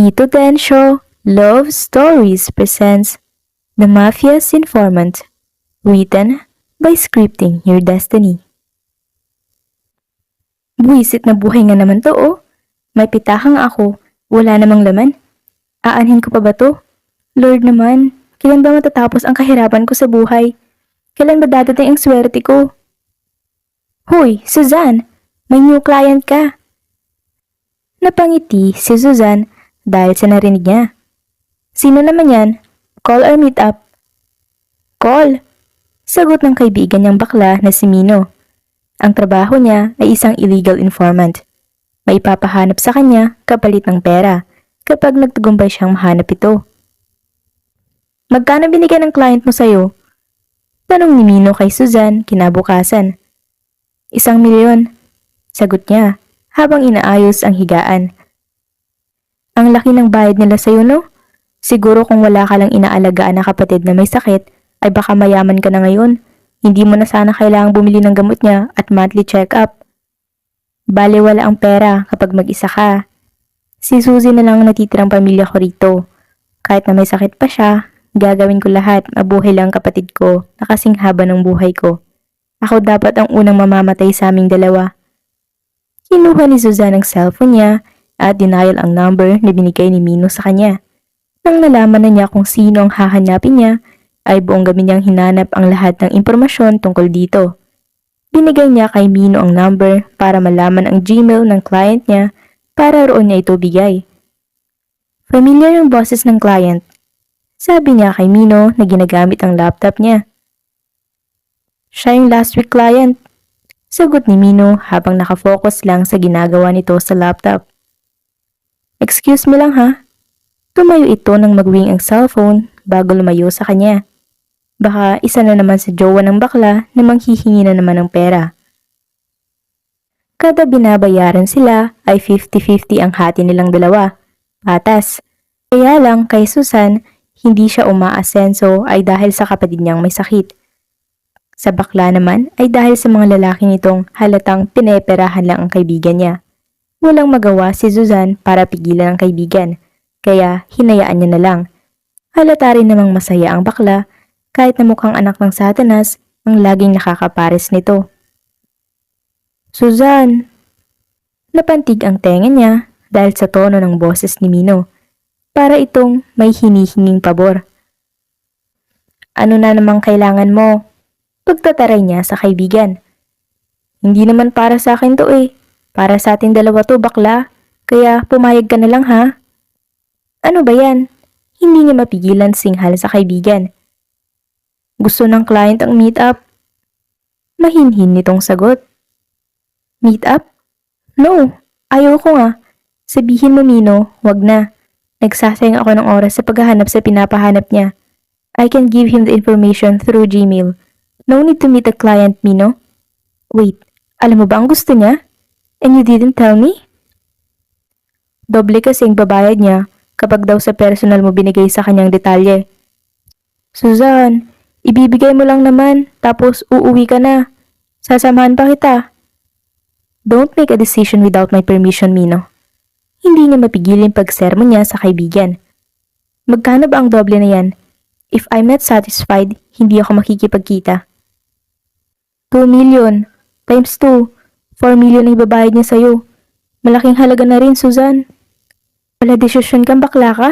Mito Tensho Love Stories presents The Mafia's Informant, written by Scripting Your Destiny. Buwisit na buhay nga naman to oh. May pitahang ako, wala namang laman. Aanhin ko pa ba to? Lord naman, kailan ba matatapos ang kahirapan ko sa buhay? Kailan ba dadating ang swerte ko? Hoy, Suzanne! May new client ka! Napangiti si Suzanne dahil sa narinig niya. Sino naman yan? Call or meet up? Call! Sagot ng kaibigan niyang bakla na si Mino. Ang trabaho niya ay isang illegal informant. May ipapahanap sa kanya kapalit ng pera kapag nagtagumpay siyang mahanap ito. Magkano binigyan ng client mo sa'yo? Tanong ni Mino kay Suzanne kinabukasan. 1,000,000, sagot niya habang inaayos ang higaan. Ang laki ng bayad nila sa'yo no? Siguro kung wala ka lang inaalagaan na kapatid na may sakit, ay baka mayaman ka na ngayon. Hindi mo na sana kailangang bumili ng gamot niya at monthly check-up. Bale wala ang pera kapag mag-isa ka. Si Suzy na lang ang natitirang pamilya ko rito. Kahit na may sakit pa siya, gagawin ko lahat mabuhay lang kapatid ko na kasing haba ng buhay ko. Ako dapat ang unang mamamatay sa aming dalawa. Kinuha ni Suzanne ang cellphone niya at denial ang number na binigay ni Mino sa kanya. Nang nalaman na niya kung sino ang hahanapin niya, ay buong gabi niyang hinanap ang lahat ng impormasyon tungkol dito. Binigay niya kay Mino ang number para malaman ang Gmail ng client niya para roon niya ito bigay. Familiar yung boses ng client. Sabi niya kay Mino na ginagamit ang laptop niya. Siya yung last week client. Sagot ni Mino habang nakafocus lang sa ginagawa nito sa laptop. Excuse me lang ha. Tumayo ito nang magwing ang cellphone bago lumayo sa kanya. Baka isa na naman sa jowa ng bakla na manghihingi na naman ng pera. Kada binabayaran sila ay 50-50 ang hati nilang dalawa. Patas. Kaya lang kay Susan, hindi siya umaasenso ay dahil sa kapatid niyang may sakit. Sa bakla naman ay dahil sa mga lalaki nitong halatang pineperahan lang ang kaibigan niya. Walang magawa si Suzanne para pigilan ang kaibigan, kaya hinayaan niya na lang. Halata rin namang masaya ang bakla kahit na mukhang anak ng Satanas ang laging nakakapares nito. Suzanne! Napantig ang tenga niya dahil sa tono ng boses ni Mino, para itong may hinihinging pabor. Ano na namang kailangan mo? Pagtataray niya sa kaibigan. Hindi naman para sa akin to eh. Para sa ating dalawa to bakla. Kaya pumayag ka na lang ha. Ano ba yan? Hindi niya mapigilan singhal sa kaibigan. Gusto ng client ang meet up. Mahinhin nitong sagot. Meet up? No, ayaw ko nga. Sabihin mo Mino, wag na. Nagsasayang ako ng oras sa paghahanap sa pinapahanap niya. I can give him the information through Gmail. No need to meet the client, Mino. Wait, alam mo ba ang gusto niya? And you didn't tell me? Doble kasi ang babayad niya kapag daw sa personal mo binigay sa kanyang detalye. Suzanne, ibibigay mo lang naman tapos uuwi ka na. Sasamahan pa kita. Don't make a decision without my permission, Mino. Hindi niya mapigilin pagsermon niya sa kaibigan. Magkano ba ang doble na yan? If I'm not satisfied, hindi ako makikipagkita. 2 million times 2, 4 million ang ibabayad niya sa'yo. Malaking halaga na rin, Suzanne. Wala desisyon kang bakla ka?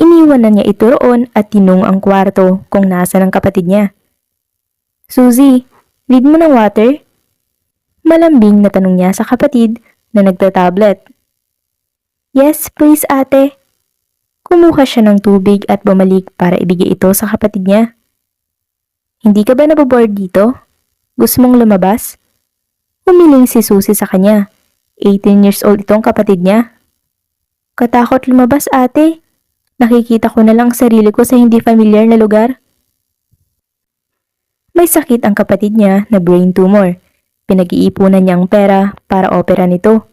Iniwan na niya ito roon at tinong ang kwarto kung nasa ng kapatid niya. Suzy, need mo ng water? Malambing na tanong niya sa kapatid na nagtatablet. Yes, please ate. Kumuha siya ng tubig at bumalik para ibigay ito sa kapatid niya. Hindi ka ba naboboard dito? Gusto mong lumabas? Humiling si Suzy sa kanya. 18 years old itong kapatid niya. Katakot lumabas ate. Nakikita ko na lang sarili ko sa hindi familiar na lugar. May sakit ang kapatid niya na brain tumor. Pinag-iipunan niya ang pera para opera nito.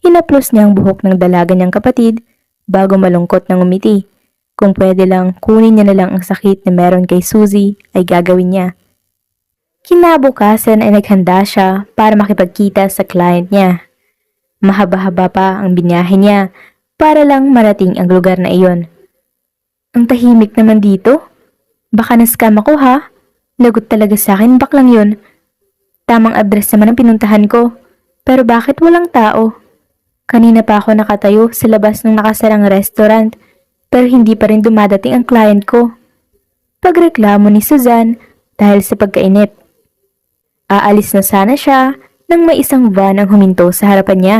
Hinaplos niya ang buhok ng dalaga niyang kapatid bago malungkot ng umiti. Kung pwede lang, kunin niya na lang ang sakit na meron kay Suzy ay gagawin niya. Kinabukasan ay naghanda siya para makipagkita sa client niya. Mahaba-haba pa ang binyahe niya para lang marating ang lugar na iyon. Ang tahimik naman dito. Baka na-scam ako ha? Lagot talaga sa akin baklang yun. Tamang address naman ang pinuntahan ko. Pero bakit walang tao? Kanina pa ako nakatayo sa labas ng nakasarang restaurant pero hindi pa rin dumadating ang client ko. Pagreklamo ni Suzanne dahil sa pagkainip. Aalis na sana siya nang may isang van ang huminto sa harapan niya.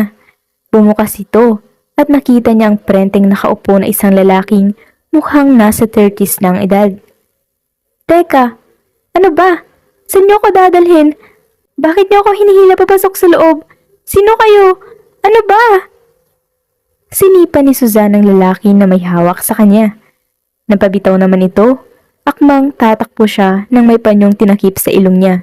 Bumukas ito at nakita niya ang prenteng nakaupo na isang lalaking mukhang nasa 30s na ang edad. Teka, ano ba? Saan niyo ako dadalhin? Bakit niyo ako hinihila papasok sa loob? Sino kayo? Ano ba? Sinipa ni Suzanne ang lalaki na may hawak sa kanya. Napabitaw naman ito, akmang tatakbo siya nang may panyong tinakip sa ilong niya.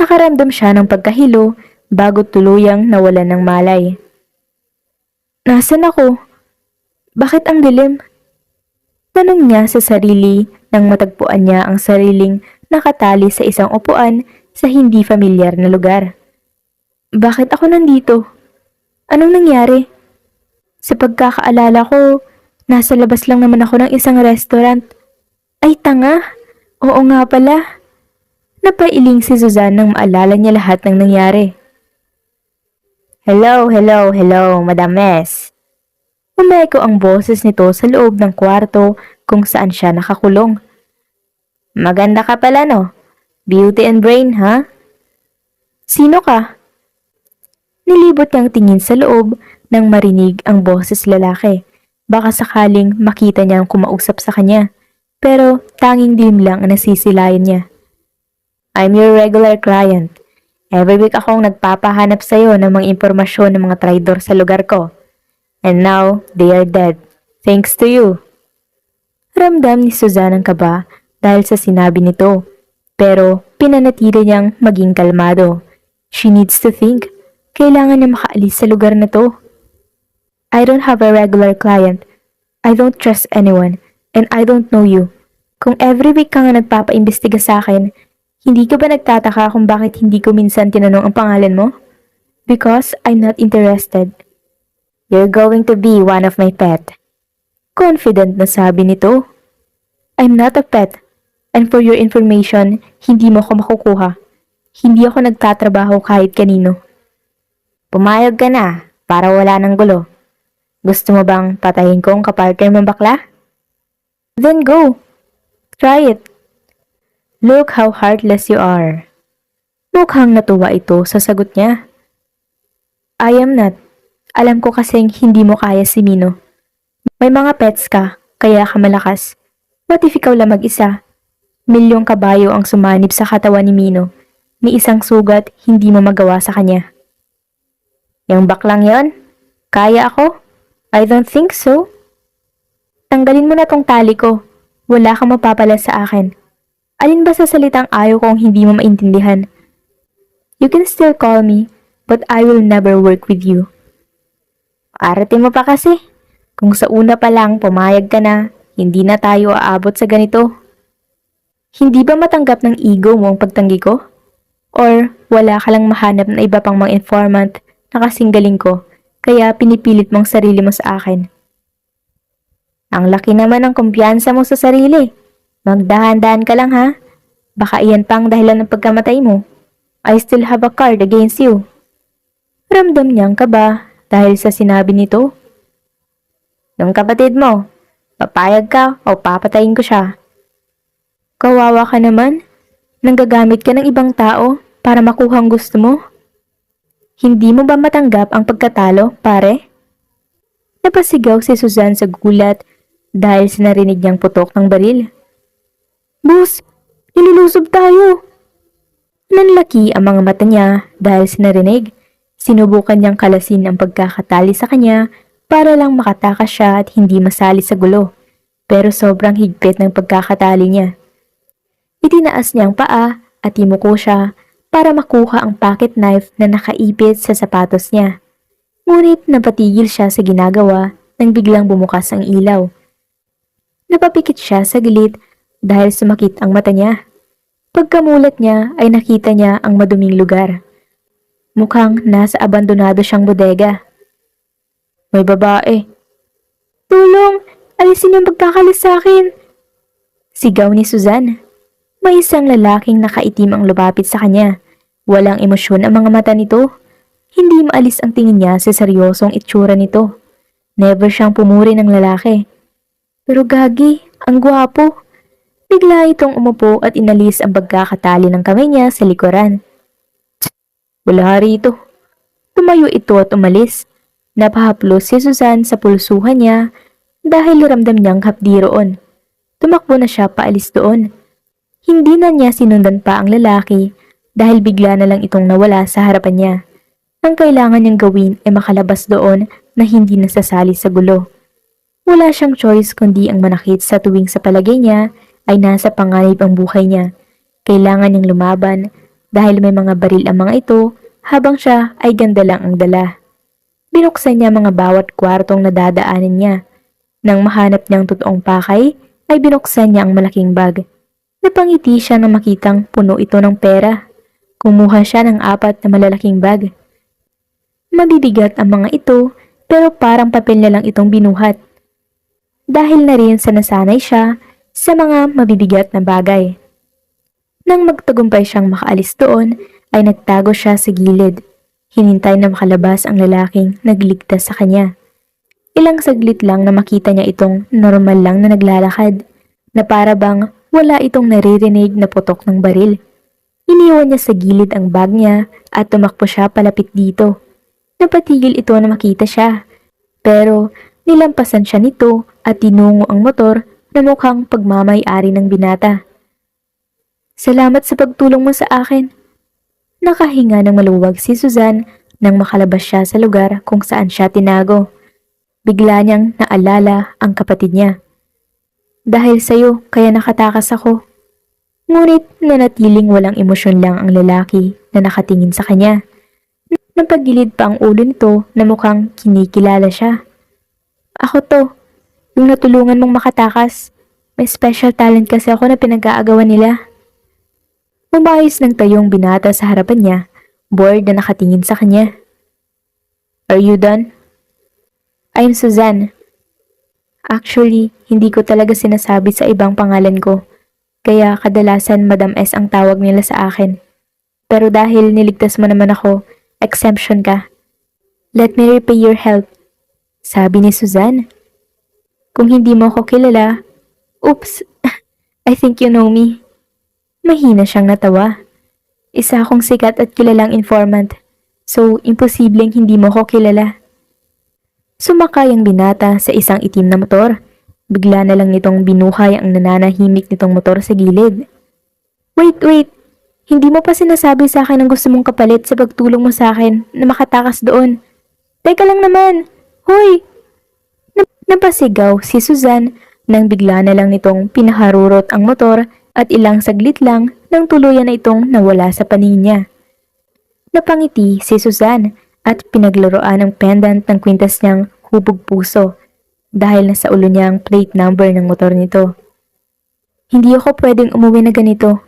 Nakaramdam siya ng pagkahilo bago tuluyang nawalan ng malay. Nasaan ako? Bakit ang dilim? Tanong niya sa sarili nang matagpuan niya ang sariling nakatali sa isang upuan sa hindi familiar na lugar. Bakit ako nandito? Anong nangyari? Sa pagkakaalala ko, nasa labas lang naman ako ng isang restaurant. Ay tanga! Oo nga pala. Napailing si Suzanne nang maalala niya lahat ng nangyari. Hello, Madam Mes. Umeko ang boses nito sa loob ng kwarto kung saan siya nakakulong. Maganda ka pala no? Beauty and brain, ha? Sino ka? Nilibot niyang tingin sa loob nang marinig ang boses lalaki. Baka sakaling makita niya ang kumausap sa kanya. Pero tanging dilim lang ang nasisilayan niya. I'm your regular client. Every week akong nagpapahanap sa'yo ng mga impormasyon ng mga traidor sa lugar ko. And now, they are dead. Thanks to you. Ramdam ni Suzanne ang kaba dahil sa sinabi nito. Pero pinanatili niyang maging kalmado. She needs to think. Kailangan niya makaalis sa lugar na to. I don't have a regular client. I don't trust anyone. And I don't know you. Kung every week ka nga nagpapaimbestiga sa akin, hindi ka ba nagtataka kung bakit hindi ko minsan tinanong ang pangalan mo? Because I'm not interested. You're going to be one of my pet. Confident na sabi nito. I'm not a pet. And for your information, hindi mo ako makukuha. Hindi ako nagtatrabaho kahit kanino. Pumayag ka na para wala ng gulo. Gusto mo bang patayin ko ang kapartner mong bakla? Then go. Try it. Look how heartless you are. Mukhang natuwa ito sa sagot niya. I am not. Alam ko kasing hindi mo kaya si Mino. May mga pets ka, kaya ka malakas. What if ikaw lang mag-isa? Milyong kabayo ang sumanib sa katawan ni Mino. May isang sugat hindi mo magawa sa kanya. Yung baklang yon? Kaya ako? I don't think so. Tanggalin mo na tong tali ko. Wala kang mapapala sa akin. Alin ba sa salitang ayaw kong hindi mo maintindihan? You can still call me, but I will never work with you. Arte mo pa kasi. Kung sa una pa lang pumayag ka na, hindi na tayo aabot sa ganito. Hindi ba matanggap ng ego mo ang pagtanggi ko? Or wala ka lang mahanap na iba pang mga informant na kasing galing ko, kaya pinipilit mong sarili mo sa akin? Ang laki naman ng kumpiyansa mo sa sarili. Magdahan-dahan ka lang ha. Baka iyan pang dahilan ng pagkamatay mo. I still have a card against you. Ramdam niyang kaba dahil sa sinabi nito. Yung kapatid mo, papayag ka o papatayin ko siya. Kawawa ka naman. Nanggagamit ka ng ibang tao para makuha ang gusto mo. Hindi mo ba matanggap ang pagkatalo, pare? Napasigaw si Suzanne sa gulat dahil sa narinig niyang putok ng baril. Boss, nilulusob tayo. Nanlaki ang mga mata niya dahil sa narinig. Sinubukan niyang kalasin ang pagkakatali sa kanya para lang makatakas siya at hindi masali sa gulo. Pero sobrang higpit ng pagkakatali niya. Itinaas niya ang paa at imuko siya para makuha ang pocket knife na nakaipit sa sapatos niya. Ngunit napatigil siya sa ginagawa nang biglang bumukas ang ilaw. Napapikit siya sa gilid dahil sumakit ang mata niya. Pagkamulat niya ay nakita niya ang maduming lugar. Mukhang nasa abandonado siyang bodega. May babae. Tulong! Alisin yung pagkakalis sa akin! Sigaw ni Suzanne. May isang lalaking nakaitim ang lumapit sa kanya. Walang emosyon ang mga mata nito. Hindi maalis ang tingin niya sa seryosong itsura nito. Never siyang pumuri ng lalaki. Pero gagi, ang gwapo. Bigla itong umupo at inalis ang pagkakatali ng kamay niya sa likuran. Wala rito. Tumayo ito at umalis. Napahaplos si Suzanne sa pulsuhan niya dahil ramdam niyang hapdi roon. Tumakbo na siya paalis doon. Hindi na niya sinundan pa ang lalaki dahil bigla na lang itong nawala sa harapan niya. Ang kailangan niyang gawin ay makalabas doon na hindi nasasali sa gulo. Wala siyang choice kundi ang manakit sa tuwing sa palagay niya ay nasa panganib ang buhay niya. Kailangan niyang lumaban dahil may mga baril ang mga ito habang siya ay ganda lang ang dala. Binuksan niya mga bawat kwartong nadadaanan niya. Nang mahanap niyang totoong pakay, ay binuksan niya ang malaking bag. Napangiti siya nang makitang puno ito ng pera. Kumuha siya ng 4 na malalaking bag. Mabibigat ang mga ito pero parang papel na lang itong binuhat. Dahil na rin sa nasanay siya sa mga mabibigat na bagay. Nang magtagumpay siyang makaalis doon, ay nagtago siya sa gilid. Hinintay na makalabas ang lalaking nagligtas sa kanya. Ilang saglit lang na makita niya itong normal lang na naglalakad, na para bang wala itong naririnig na putok ng baril. Iniwan niya sa gilid ang bag niya at tumakbo siya palapit dito. Napatigil ito na makita siya, pero nilampasan siya nito at tinungo ang motor na mukhang pagmamay-ari ng binata. Salamat sa pagtulong mo sa akin. Nakahinga ng maluwag si Suzanne nang makalabas siya sa lugar kung saan siya tinago. Bigla niyang naalala ang kapatid niya. Dahil sa'yo, kaya nakatakas ako. Ngunit nanatiling walang emosyon lang ang lalaki na nakatingin sa kanya. Napagilid pa ang ulo nito na mukhang kinikilala siya. Ako to, yung natulungan mong makatakas. May special talent kasi ako na pinag-aagawan nila. Umayos ng tayong binata sa harapan niya, bored na nakatingin sa kanya. Are you done? I'm Suzanne. Actually, hindi ko talaga sinasabi sa ibang pangalan ko, kaya kadalasan Madam S ang tawag nila sa akin. Pero dahil niligtas mo naman ako, exemption ka. Let me repay your help, sabi ni Suzanne. Kung hindi mo ako kilala, oops, I think you know me. Mahina siyang natawa. Isa akong sikat at kilalang informant, so imposibleng hindi mo ko kilala. Sumakay ang binata sa isang itim na motor. Bigla na lang nitong binuhay ang nananahimik nitong motor sa gilid. Wait! Hindi mo pa sinasabi sa akin ang gusto mong kapalit sa pagtulong mo sa akin na makatakas doon. Teka lang naman! Hoy! Napasigaw si Suzanne nang bigla na lang nitong pinaharurot ang motor at ilang saglit lang nang tuluyan na itong nawala sa paningin niya. Napangiti si Suzanne at pinaglaruan ang pendant ng kwintas niyang hubog puso dahil nasa ulo niya ang plate number ng motor nito. Hindi ako pwedeng umuwi na ganito.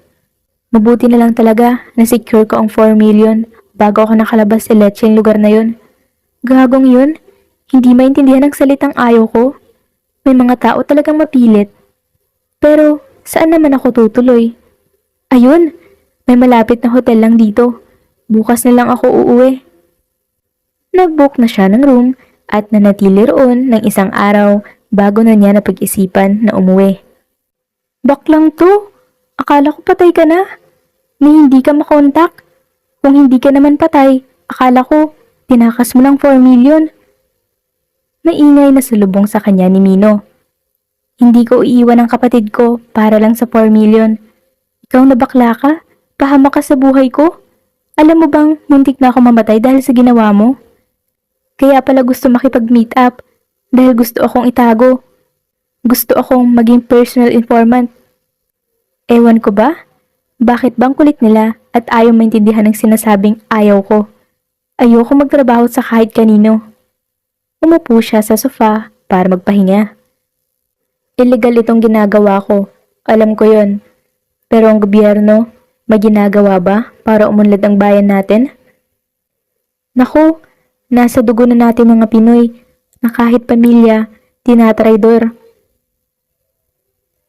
Mabuti na lang talaga na secure ko ang 4 million bago ako nakalabas sa lecheng lugar na yun. Gagong yun, hindi maintindihan ang salitang ayaw ko. May mga tao talagang mapilit. Pero saan naman ako tutuloy? Ayun, may malapit na hotel lang dito. Bukas na lang ako uuwi. Nag-book na siya ng room at nanatili roon ng isang araw bago na niya napag-isipan na umuwi. Baklang to, akala ko patay ka na. Ni hindi ka makontak. Kung hindi ka naman patay, akala ko tinakas mo ng 4 million. Maingay na salubong sa kanya ni Mino. Hindi ko iiwan ang kapatid ko para lang sa 4 million. Ikaw na bakla ka? Pahamak ka sa buhay ko? Alam mo bang muntik na ako mamatay dahil sa ginawa mo? Kaya pala gusto makipag-meet up dahil gusto akong itago. Gusto akong maging personal informant. Ewan ko ba? Bakit bang kulit nila at ayaw maintindihan ng sinasabing ayaw ko? Ayoko magtrabaho sa kahit kanino. Umupo siya sa sofa para magpahinga. Illegal itong ginagawa ko. Alam ko yon. Pero ang gobyerno, may ginagawa ba para umunlad ang bayan natin? Naku, nasa dugo na natin mga Pinoy na kahit pamilya, tinatraidor.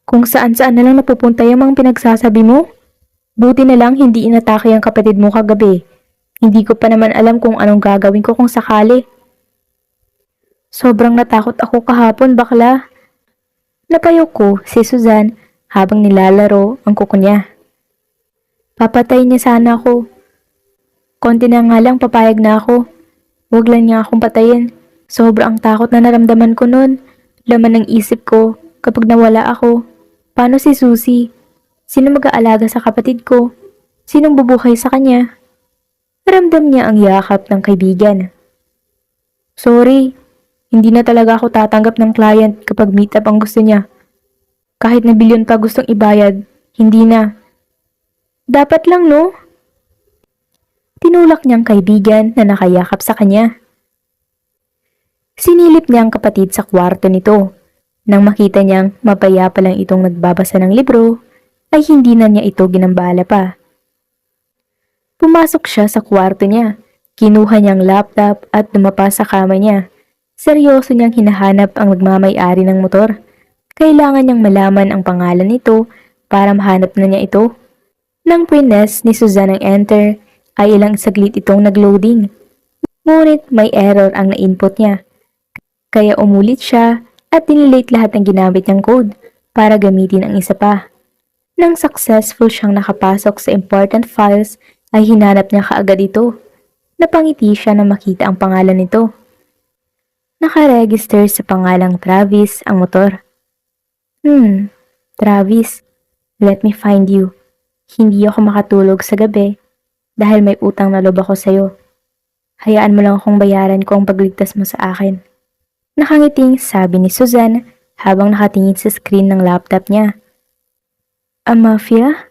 Kung saan-saan na lang napupunta yung mga pinagsasabi mo. Buti na lang hindi inatake ang kapatid mo kagabi. Hindi ko pa naman alam kung anong gagawin ko kung sakali. Sobrang natakot ako kahapon, bakla. Napayok ko si Suzanne habang nilalaro ang kuko niya. Papatay niya sana ako. Konti na nga lang papayag na ako. Huwag lang niya akong patayin. Sobrang takot na naramdaman ko noon. Laman ng isip ko kapag nawala ako. Paano si Susie? Sino mag-aalaga sa kapatid ko? Sinong bubuhay sa kanya? Ramdam niya ang yakap ng kaibigan. Sorry, hindi na talaga ako tatanggap ng client kapag meet up ang gusto niya. Kahit na bilyon pa gustong ibayad, hindi na. Dapat lang, no? Tinulak niyang kaibigan na nakayakap sa kanya. Sinilip niya ang kapatid sa kwarto nito. Nang makita niyang mapayapa lang itong nagbabasa ng libro, ay hindi na niya ito ginambala pa. Pumasok siya sa kwarto niya. Kinuha niyang laptop at dumapa sa kama niya. Seryoso niyang hinahanap ang nagmamay-ari ng motor. Kailangan niyang malaman ang pangalan nito para mahanap na niya ito. Nang prines ni Suzanne ang enter, ay ilang saglit itong nagloading. Ngunit may error ang na-input niya. Kaya umulit siya at dinelete lahat ng ginamit niyang code para gamitin ang isa pa. Nang successful siyang nakapasok sa important files, ay hinanap niya kaagad ito. Napangiti siya na makita ang pangalan nito. Nakaregister sa pangalang Travis ang motor. Travis, let me find you. Hindi ako makatulog sa gabi dahil may utang na loob ako sa'yo. Hayaan mo lang akong bayaran ko ang pagligtas mo sa akin. Nakangiting sabi ni Suzanne habang nakatingin sa screen ng laptop niya. A mafia?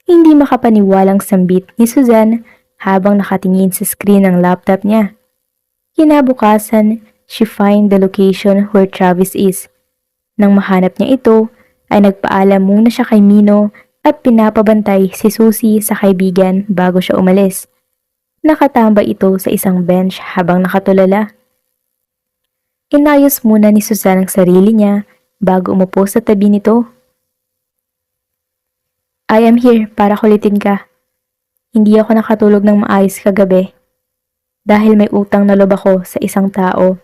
Hindi makapaniwalang sambit ni Suzanne habang nakatingin sa screen ng laptop niya. Kinabukasan, she find the location where Travis is. Nang mahanap niya ito, ay nagpaalam muna siya kay Mino at pinapabantay si Susie sa kaibigan bago siya umalis. Nakatambay ito sa isang bench habang nakatulala. Inayos muna ni Suzanne ang sarili niya bago umupo sa tabi nito. I am here para kulitin ka. Hindi ako nakatulog ng maayos kagabi dahil may utang na loob ako sa isang tao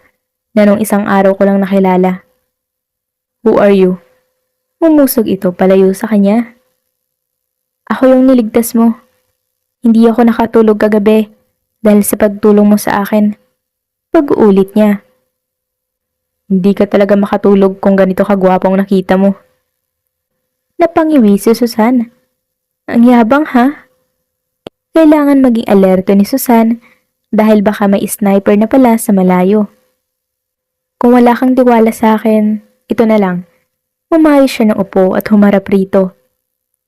na nung isang araw ko lang nakilala. Who are you? Umusog ito palayo sa kanya. Ako yung niligtas mo. Hindi ako nakatulog kagabi dahil sa pagtulong mo sa akin. Pag-uulit niya. Hindi ka talaga makatulog kung ganito kagwapong nakita mo. Napangiwi si Susan. Ang yabang ha? Kailangan maging alerto ni Susan dahil baka may sniper na pala sa malayo. Kung wala kang tiwala sa akin, ito na lang. Umayos siya ng upo at humarap rito.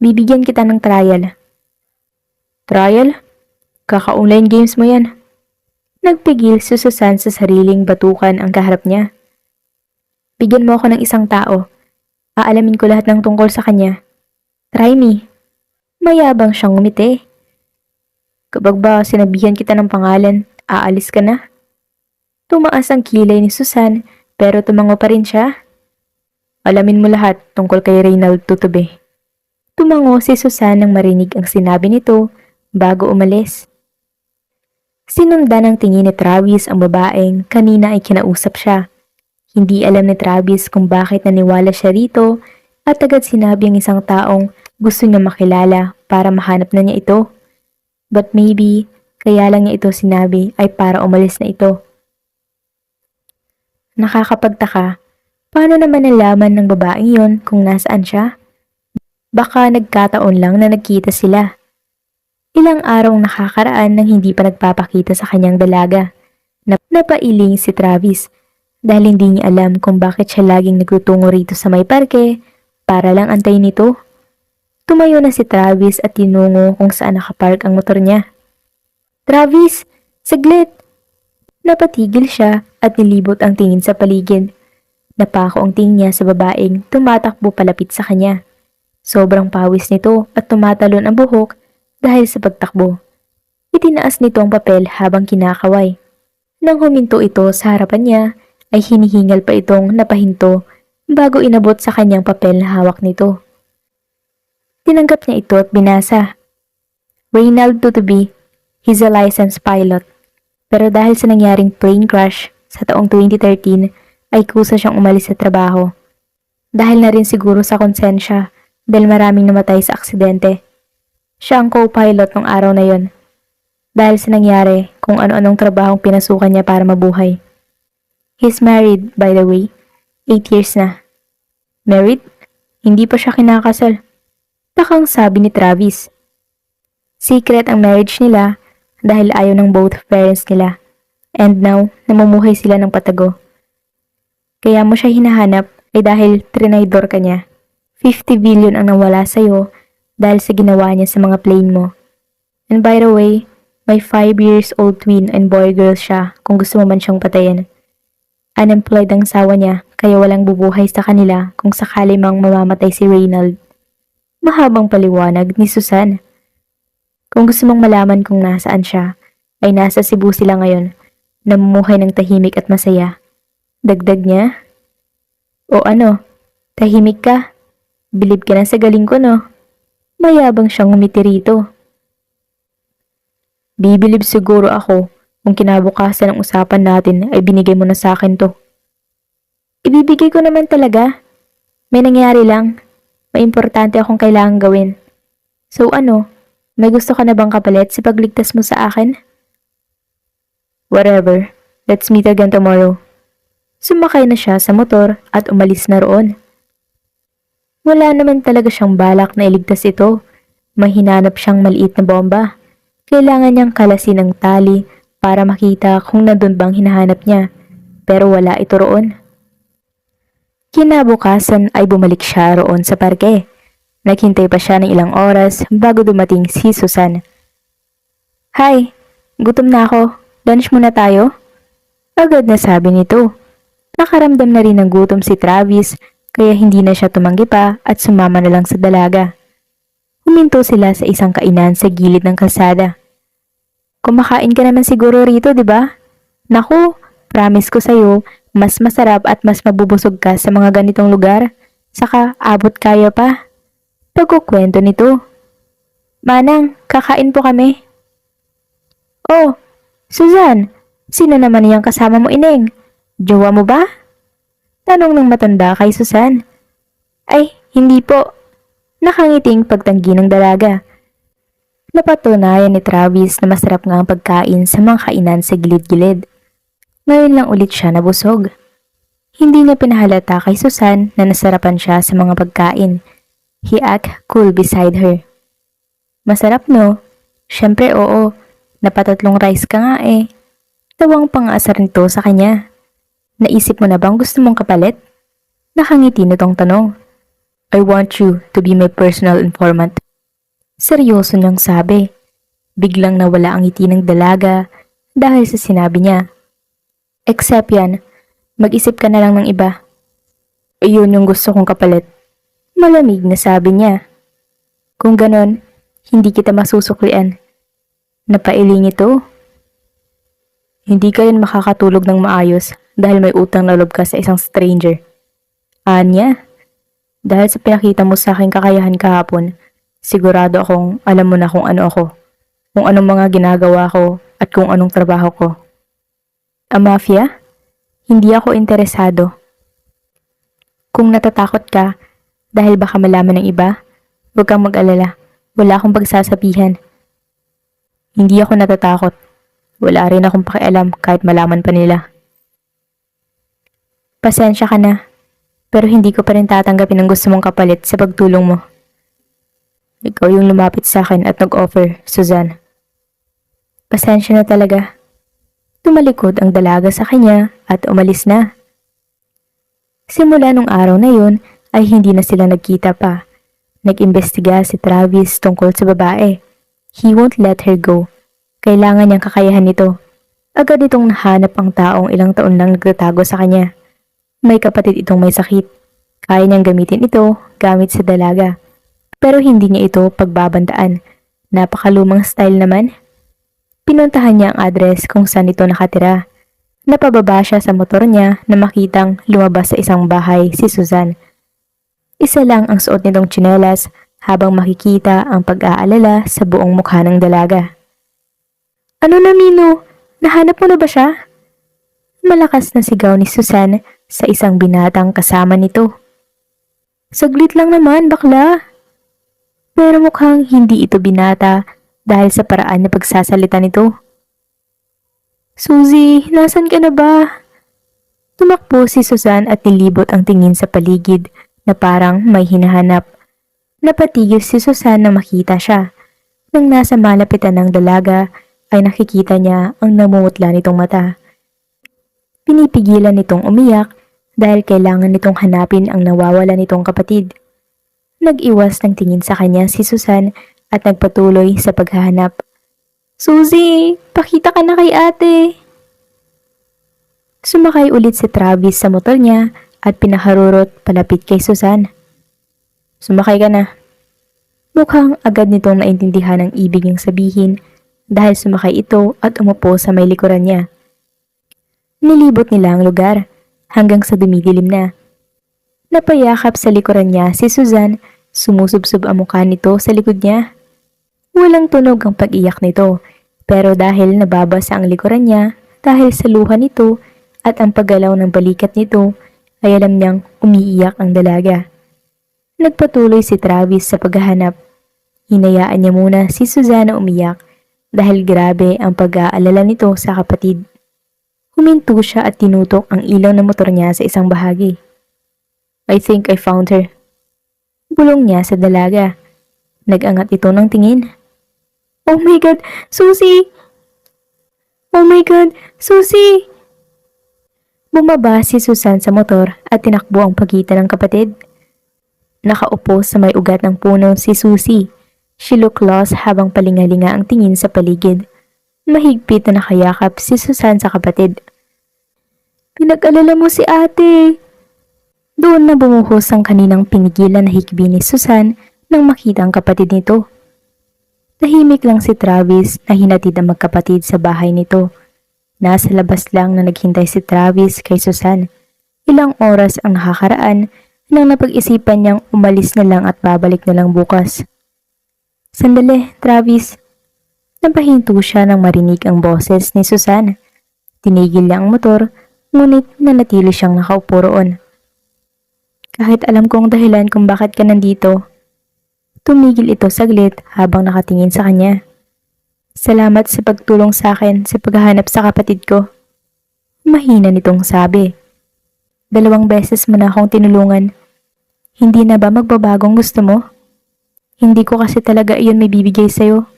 Bibigyan kita ng trial. Trial? Kaka-online games mo yan. Nagpigil si Susan sa sariling batukan ang kaharap niya. Bigyan mo ako ng isang tao. Aalamin ko lahat ng tungkol sa kanya. Try me. Mayabang siyang ngumiti. Kapag ba sinabihan kita ng pangalan, aalis ka na? Tumaas ang kilay ni Susan pero tumango pa rin siya. Alamin mo lahat tungkol kay Reynald Tutube. Tumango si Susan nang marinig ang sinabi nito bago umalis. Sinundan ng tingin ni Travis ang babaeng kanina ay kinausap siya. Hindi alam ni Travis kung bakit naniwala siya rito at agad sinabi ang isang taong gusto niya makilala para mahanap na niya ito. But maybe, kaya lang niya ito sinabi ay para umalis na ito. Nakakapagtaka, paano naman nalaman ng babaeng yon kung nasaan siya? Baka nagkataon lang na nagkita sila. Ilang araw nakakaraan nang hindi pa nagpapakita sa kanyang dalaga. Napailing si Travis dahil hindi niya alam kung bakit siya laging nagtutungo rito sa may parke para lang antayin nito. Tumayo na si Travis at tinungo kung saan nakapark ang motor niya. Travis, saglit! Napatigil siya at nilibot ang tingin sa paligid. Napako ang tingin niya sa babaeng tumatakbo palapit sa kanya. Sobrang pawis nito at tumatalon ang buhok dahil sa pagtakbo. Itinaas nito ang papel habang kinakaway. Nang huminto ito sa harapan niya, ay hinihingal pa itong napahinto bago inabot sa kanyang papel na hawak nito. Tinanggap niya ito at binasa. Reynald Tutubi, he's a licensed pilot. Pero dahil sa nangyaring plane crash sa taong 2013 ay kusa siyang umalis sa trabaho. Dahil na rin siguro sa konsensya dahil maraming namatay sa aksidente. Siya ang co-pilot ng araw na yon. Dahil sa nangyari kung ano-anong trabahong pinasukan niya para mabuhay. He's married, by the way. 8 years na. Married? Hindi pa siya kinakasal. Takang sabi ni Travis. Secret ang marriage nila dahil ayaw ng both parents nila. And now, namumuhay sila ng patago. Kaya mo siya hinahanap ay dahil trinaydor ka niya. 50 billion ang nawala sa'yo dahil sa ginawa niya sa mga plane mo. And by the way, may 5 years old twin and boy-girl siya kung gusto mo man siyang patayin. Unemployed ang sawa niya kaya walang bubuhay sa kanila kung sakali mang mamamatay si Reynald. Mahabang paliwanag ni Susan. Kung gusto mong malaman kung nasaan siya, ay nasa Cebu sila ngayon, namumuhay ng tahimik at masaya. Dagdag niya, o ano, tahimik ka? Bilib ka na sa galing ko no? Mayabang siyang ngumiti rito. Bibilib siguro ako kung kinabukasan ng usapan natin ay binigay mo na sa akin to. Ibibigay ko naman talaga. May nangyari lang. May importante akong kailangang gawin. So ano, may gusto ka na bang kapalit sa pagligtas mo sa akin? Whatever. Let's meet again tomorrow. Sumakay na siya sa motor at umalis na roon. Wala naman talaga siyang balak na iligtas ito. May hinanap siyang maliit na bomba. Kailangan niyang kalasin ang tali para makita kung nandun bang hinahanap niya. Pero wala ito roon. Kinabukasan ay bumalik siya roon sa parke. Naghintay pa siya ng ilang oras bago dumating si Susan. Hi, gutom na ako. Lunch muna tayo? Agad na sabi nito. Nakaramdam na rin ng gutom si Travis kaya hindi na siya tumanggi pa at sumama na lang sa dalaga. Huminto sila sa isang kainan sa gilid ng kalsada. Kumakain ka naman siguro rito, di ba? Naku, promise ko sa'yo, mas masarap at mas mabubusog ka sa mga ganitong lugar. Saka abot kaya pa. Pagkukwento nito. Manang, kakain po kami. Oh, Susan, sino naman niyang kasama mo, Ineng? Jowa mo ba? Tanong ng matanda kay Susan. Ay, hindi po. Nakangiting pagtanggi ng dalaga. Napatunayan ni Travis na masarap nga ang pagkain sa mga kainan sa gilid-gilid. Ngayon lang ulit siya nabusog. Hindi niya pinahalata kay Susan na nasarapan siya sa mga pagkain. He act cool beside her. Masarap no? Siyempre oo. Napatatlong rice ka nga eh. Tawang pang-aasar nito sa kanya. Naisip mo na bang gusto mong kapalit? Nakangiti nitong tanong. I want you to be my personal informant. Seryoso niyang sabi. Biglang nawala ang ngiti ng dalaga dahil sa sinabi niya. Except yan, mag-isip ka na lang ng iba. Iyon yung gusto kong kapalit. Malamig na sabi niya. Kung ganon, hindi kita masusuklian. Napailing ito. Hindi ka rin makakatulog ng maayos dahil may utang na loob ka sa isang stranger. Anya, dahil sa pinakita mo sa aking kakayahan kahapon, sigurado akong alam mo na kung ano ako, kung anong mga ginagawa ko at kung anong trabaho ko. Ang mafia? Hindi ako interesado. Kung natatakot ka dahil baka malaman ng iba, huwag kang mag-alala. Wala akong pagsasabihan. Hindi ako natatakot. Wala rin akong pakialam kahit malaman pa nila. Pasensya ka na, pero hindi ko pa rin tatanggapin ang gusto mong kapalit sa pagtulong mo. Ikaw yung lumapit sa akin at nag-offer, Susan. Pasensya na talaga. Tumalikod ang dalaga sa kanya at umalis na. Simula nung araw na yun ay hindi na sila nagkita pa. Nag-imbestiga si Travis tungkol sa babae. He won't let her go. Kailangan niyang kakayahan nito. Agad itong nahanap ang taong ilang taon lang nagtatago sa kanya. May kapatid itong may sakit. Kaya niyang gamitin ito gamit sa dalaga. Pero hindi niya ito pagbabandaan. Napakalumang style naman. Pinuntahan niya ang address kung saan ito nakatira. Napababa siya sa motor niya na makitang lumabas sa isang bahay si Susan. Isa lang ang suot nitong tsinelas habang makikita ang pag-aalala sa buong mukha ng dalaga. Ano na, Mino? Nahanap mo na ba siya? Malakas na sigaw ni Susan sa isang binatang kasama nito. Saglit lang naman, bakla. Pero mukhang hindi ito binata dahil sa paraan na pagsasalita nito. Suzy, nasan ka na ba? Tumakbo si Susan at nilibot ang tingin sa paligid na parang may hinahanap. Napatigil si Susan na makita siya. Nang nasa malapitan ng dalaga ay nakikita niya ang namumutla nitong mata. Pinipigilan nitong umiyak dahil kailangan nitong hanapin ang nawawala nitong kapatid. Nag-iwas ng tingin sa kanya si Susan at nagpatuloy sa paghahanap. Suzy, pakita ka na kay ate. Sumakay ulit si Travis sa motor niya at pinaharurot palapit kay Susan. Sumakay ka na. Mukhang agad nitong naintindihan ang ibig niyang sabihin dahil sumakay ito at umupo sa may likuran niya. Nilibot nila ang lugar hanggang sa dumidilim na. Napayakap sa likuran niya si Susan, sumusubsob ang mukha nito sa likod niya. Walang tunog ang pag-iyak nito, pero dahil nababasa ang likuran niya dahil sa luha nito at ang paggalaw ng balikat nito, ay alam niyang umiiyak ang dalaga. Nagpatuloy si Travis sa paghahanap. Hinayaan niya muna si Susan na umiyak dahil grabe ang pag-aalala nito sa kapatid. Huminto siya at tinutok ang ilaw ng motor niya sa isang bahagi. I think I found her. Bulong niya sa dalaga. Nag-angat ito ng tingin. Oh my God, Suzy! Oh my God, Suzy! Bumaba si Susan sa motor at tinakbo ang pagitan ng kapatid. Nakaupo sa may ugat ng puno si Suzy. She looked lost habang palingalinga ang tingin sa paligid. Mahigpit na nakayakap si Susan sa kapatid. Pinag-alala mo si ate. Doon na bumuhos ang kaninang pinigilan na hikbi ni Susan nang makita ang kapatid nito. Tahimik lang si Travis na hinatid ang magkapatid sa bahay nito. Nasa labas lang na naghintay si Travis kay Susan. Ilang oras ang nakakaraan nang napag-isipan niyang umalis na lang at babalik na lang bukas. Sandali, Travis. Napahinto siya nang marinig ang boses ni Susan. Tinigil niya ang motor, ngunit nanatili siyang nakaupo roon. Kahit alam kong dahilan kung bakit ka nandito, tumigil ito saglit habang nakatingin sa kanya. Salamat sa pagtulong sa akin sa paghahanap sa kapatid ko. Mahina nitong sabi. 2 beses mo na akong tinulungan. Hindi na ba magbabagong gusto mo? Hindi ko kasi talaga iyon may bibigay sa'yo.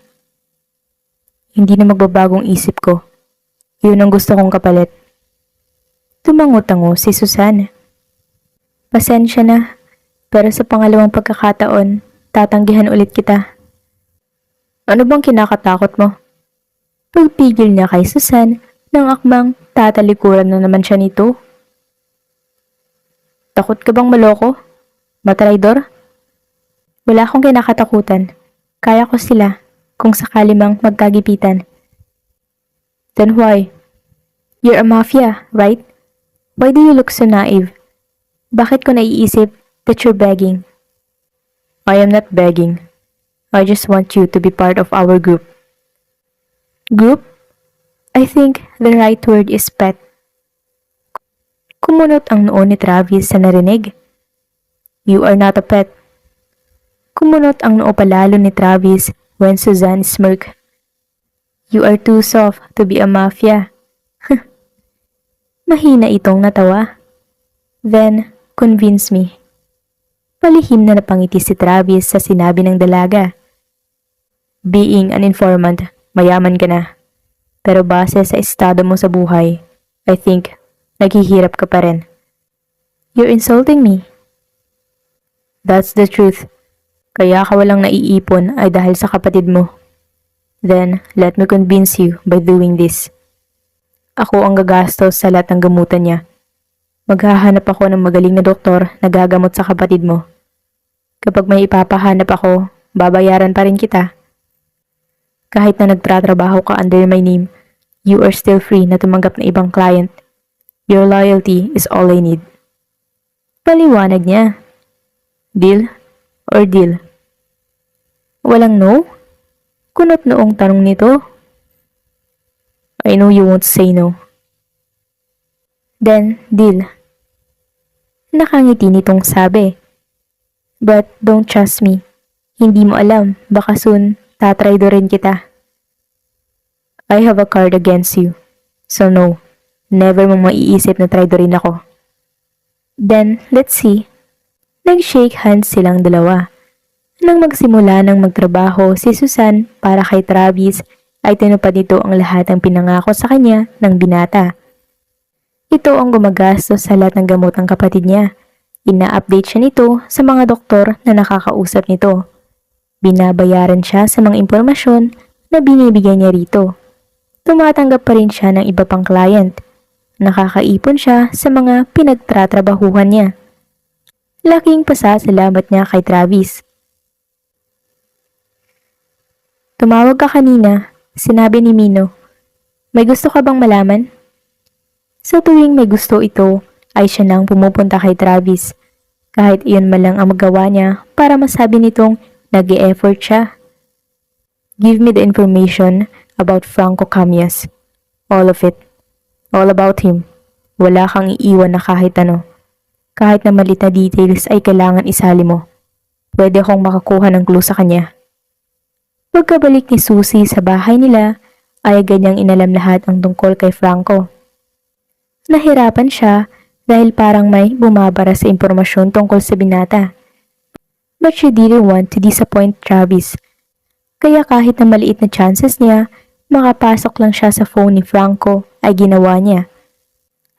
Hindi na magbabagong isip ko. Yun ang gusto kong kapalit. Tumango-tango si Susan. Pasensya na, pero sa pangalawang pagkakataon, tatanggihan ulit kita. Ano bang kinakatakot mo? Pagpigil niya kay Susan nang akmang tatalikuran na naman siya nito. Takot ka bang maloko? Matraidor? Wala akong kinakatakutan. Kaya ko sila kung sakali mang magkagipitan. Then why? You're a mafia, right? Why do you look so naive? Bakit ko naiisip that you're begging? I am not begging. I just want you to be part of our group. Group? I think the right word is pet. Kumunot ang noo ni Travis sa narinig. You are not a pet. Kumunot ang noo palalo ni Travis when Susan smirked. You are too soft to be a mafia. Mahina itong natawa. Then, convince me. Palihim na napangiti si Travis sa sinabi ng dalaga. Being an informant, mayaman ka na. Pero base sa estado mo sa buhay, I think, naghihirap ka pa rin. You're insulting me. That's the truth. Kaya ka walang naiipon ay dahil sa kapatid mo. Then, let me convince you by doing this. Ako ang gagastos sa lahat ng gamutan niya. Maghahanap ako ng magaling na doktor na gagamot sa kapatid mo. Kapag may ipapahanap ako, babayaran pa rin kita. Kahit na nagtratrabaho ka under my name, You are still free na tumanggap ng ibang client. Your loyalty is all I need. Paliwanag niya. Deal or deal? Walang no? Kunot noong tanong nito. I know you won't say no. Then, deal. Nakangiti nitong sabi. But don't trust me. Hindi mo alam, baka soon tatraydorin kita. I have a card against you. So no, never mong maiisip na traidorin ako. Then, let's see. Nag-shake hands silang dalawa. Nang magsimula ng magtrabaho si Susan para kay Travis, ay tinupad nito ang lahat ng pinangako sa kanya ng binata. Ito ang gumagastos sa lahat ng gamot ng kapatid niya. Ina-update siya nito sa mga doktor na nakakausap nito. Binabayaran siya sa mga impormasyon na binibigay niya rito. Tumatanggap pa rin siya ng iba pang client. Nakakaipon siya sa mga pinagtratrabahuhan niya. Laking pasasalamat niya kay Travis. Tumawag ka kanina, sinabi ni Mino. May gusto ka bang malaman? Sa tuwing may gusto ito, ay siya nang pumupunta kay Travis. Kahit iyon man lang ang magawa niya para masabi nitong nag-e-effort siya. Give me the information about Franco Camias. All of it. All about him. Wala kang iiwan na kahit ano. Kahit na malit na details ay kailangan isali mo. Pwede akong makakuha ng clue sa kanya. Pagkabalik ni Susie sa bahay nila, ay ganyang inalam lahat ang tungkol kay Franco. Nahirapan siya dahil parang may bumabara sa impormasyon tungkol sa binata. But she didn't want to disappoint Travis. Kaya kahit na maliit na chances niya, makapasok lang siya sa phone ni Franco ay ginawa niya.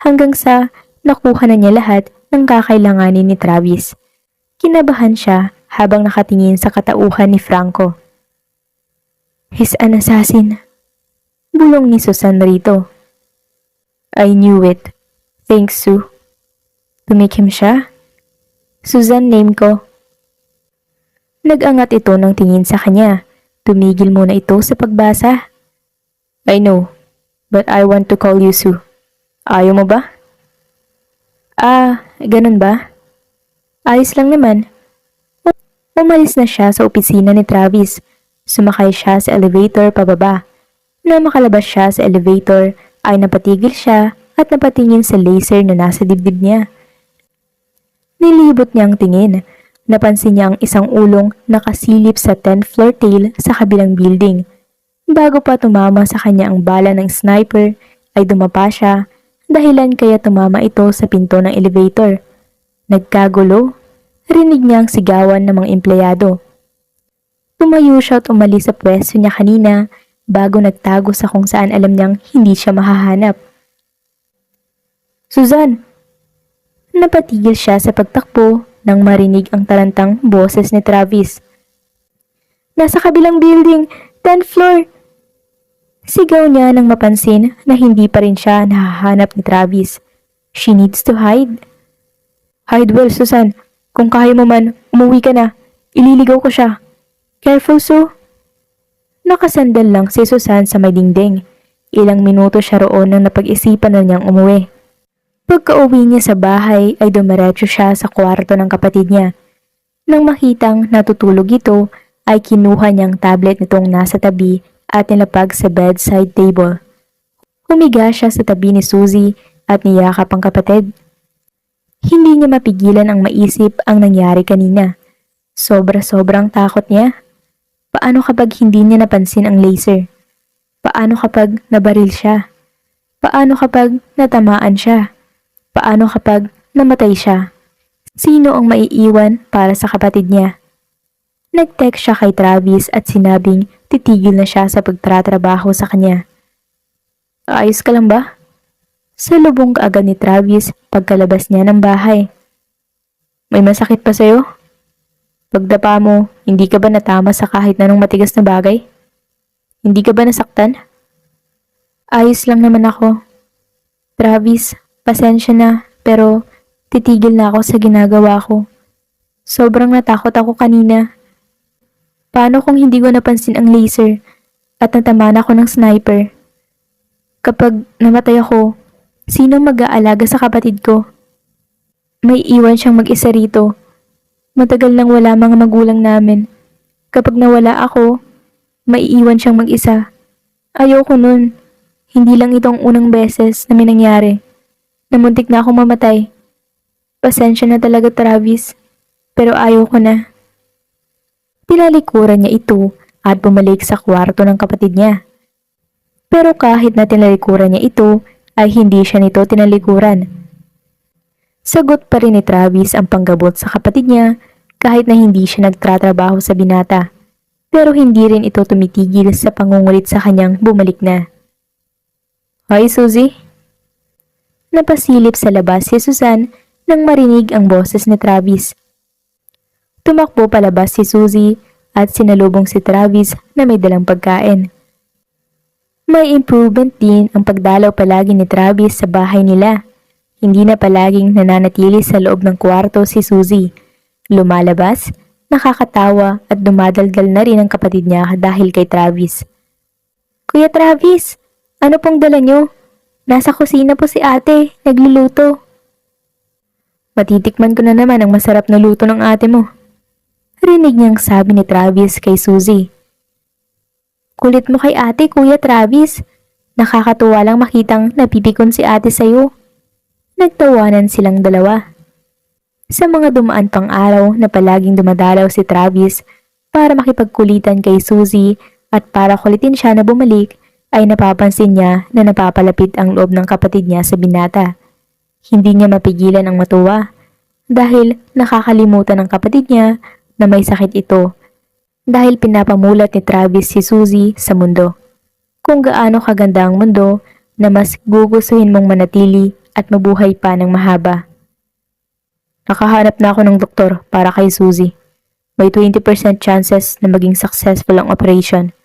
Hanggang sa nakuha na niya lahat ng kakailanganin ni Travis. Kinabahan siya habang nakatingin sa katauhan ni Franco. He's an assassin. Bulong ni Susan rito. I knew it. Thanks, Sue. Tumikim siya. Susan, name ko. Nag-angat ito ng tingin sa kanya. Tumigil muna ito sa pagbasa. I know, but I want to call you Sue. Ayaw mo ba? Ganun ba? Ayos lang naman. Umalis na siya sa opisina ni Travis. Sumakay siya sa elevator pababa. Na makalabas siya sa elevator ay napatigil siya at napatingin sa laser na nasa dibdib niya. Nilibot niya ang tingin. Napansin niya ang isang ulong nakasilip sa 10th floor tail sa kabilang building. Bago pa tumama sa kanya ang bala ng sniper, ay dumapa siya, dahilan kaya tumama ito sa pinto ng elevator. Nagkagulo, rinig niya ang sigawan ng mga empleyado. Tumayo siya at umalis sa pwesto niya kanina bago nagtago sa kung saan alam niyang hindi siya mahahanap. Susan! Napatigil siya sa pagtakbo nang marinig ang tarantang boses ni Travis. Nasa kabilang building, 10th floor! Sigaw niya nang mapansin na hindi pa rin siya nahahanap ni Travis. She needs to hide. Hide well, Susan. Kung kaya mo man, umuwi ka na. Ililigaw ko siya. Careful, Sue. Nakasandal lang si Susan sa may dingding. Ilang minuto siya roon nang napag-isipan na niyang umuwi. Pagka-uwi niya sa bahay ay dumiretso siya sa kwarto ng kapatid niya. Nang makitang natutulog ito ay kinuha niyang tablet nitong nasa tabi at nilapag sa bedside table. Humiga siya sa tabi ni Susie at niyakap ang kapatid. Hindi niya mapigilan ang maisip ang nangyari kanina. Sobra-sobrang takot niya. Paano kapag hindi niya napansin ang laser? Paano kapag nabaril siya? Paano kapag natamaan siya? Paano kapag namatay siya? Sino ang maiiwan para sa kapatid niya? Nag-text siya kay Travis at sinabing titigil na siya sa pagtratrabaho sa kanya. Ayos ka lang ba? Salubong kaagad ni Travis pagkalabas niya ng bahay. May masakit pa sa'yo? Pagdapa mo, hindi ka ba natama sa kahit anong matigas na bagay? Hindi ka ba nasaktan? Ayos lang naman ako. Travis, pasensya na, pero titigil na ako sa ginagawa ko. Sobrang natakot ako kanina. Paano kung hindi ko napansin ang laser at natamaan ako ng sniper? Kapag namatay ako, sino mag-aalaga sa kapatid ko? May iwan siyang mag-isa rito. Matagal nang wala mga magulang namin. Kapag nawala ako, may iwan siyang mag-isa. Ayoko nun. Hindi lang ito ang unang beses na may nangyari. Namuntik na akong mamatay. Pasensya na talaga, Travis. Pero ayoko na. Tinalikuran niya ito at bumalik sa kwarto ng kapatid niya. Pero kahit na tinalikuran niya ito, ay hindi siya nito tinalikuran. Sagot pa rin ni Travis ang panggabot sa kapatid niya kahit na hindi siya nagtratrabaho sa binata. Pero hindi rin ito tumitigil sa pangungulit sa kanyang bumalik na. Hi, Suzy. Napasilip sa labas si Susan nang marinig ang boses ni Travis. Tumakbo palabas si Suzy at sinalubong si Travis na may dalang pagkain. May improvement din ang pagdalaw palagi ni Travis sa bahay nila. Hindi na palaging nananatili sa loob ng kwarto si Suzy. Lumalabas, nakakatawa at dumadaldal na rin ang kapatid niya dahil kay Travis. Kuya Travis, ano pong dala niyo? Nasa kusina po si ate, nagluluto. Matitikman ko na naman ang masarap na luto ng ate mo. Rinig niyang sabi ni Travis kay Suzy. Kulit mo kay ate, Kuya Travis. Nakakatuwa lang makitang napipikon si ate sa'yo. Nagtawanan silang dalawa. Sa mga dumaan pang araw na palaging dumadalaw si Travis para makipagkulitan kay Suzy at para kulitin siya na bumalik, ay napapansin niya na napapalapit ang loob ng kapatid niya sa binata. Hindi niya mapigilan ang matuwa dahil nakakalimutan ng kapatid niya na may sakit ito dahil pinapamulat ni Travis si Suzy sa mundo. Kung gaano kaganda ang mundo na mas gugustuhin mong manatili at mabuhay pa ng mahaba. Nakahanap na ako ng doktor para kay Suzy. May 20% chances na maging successful ang operation.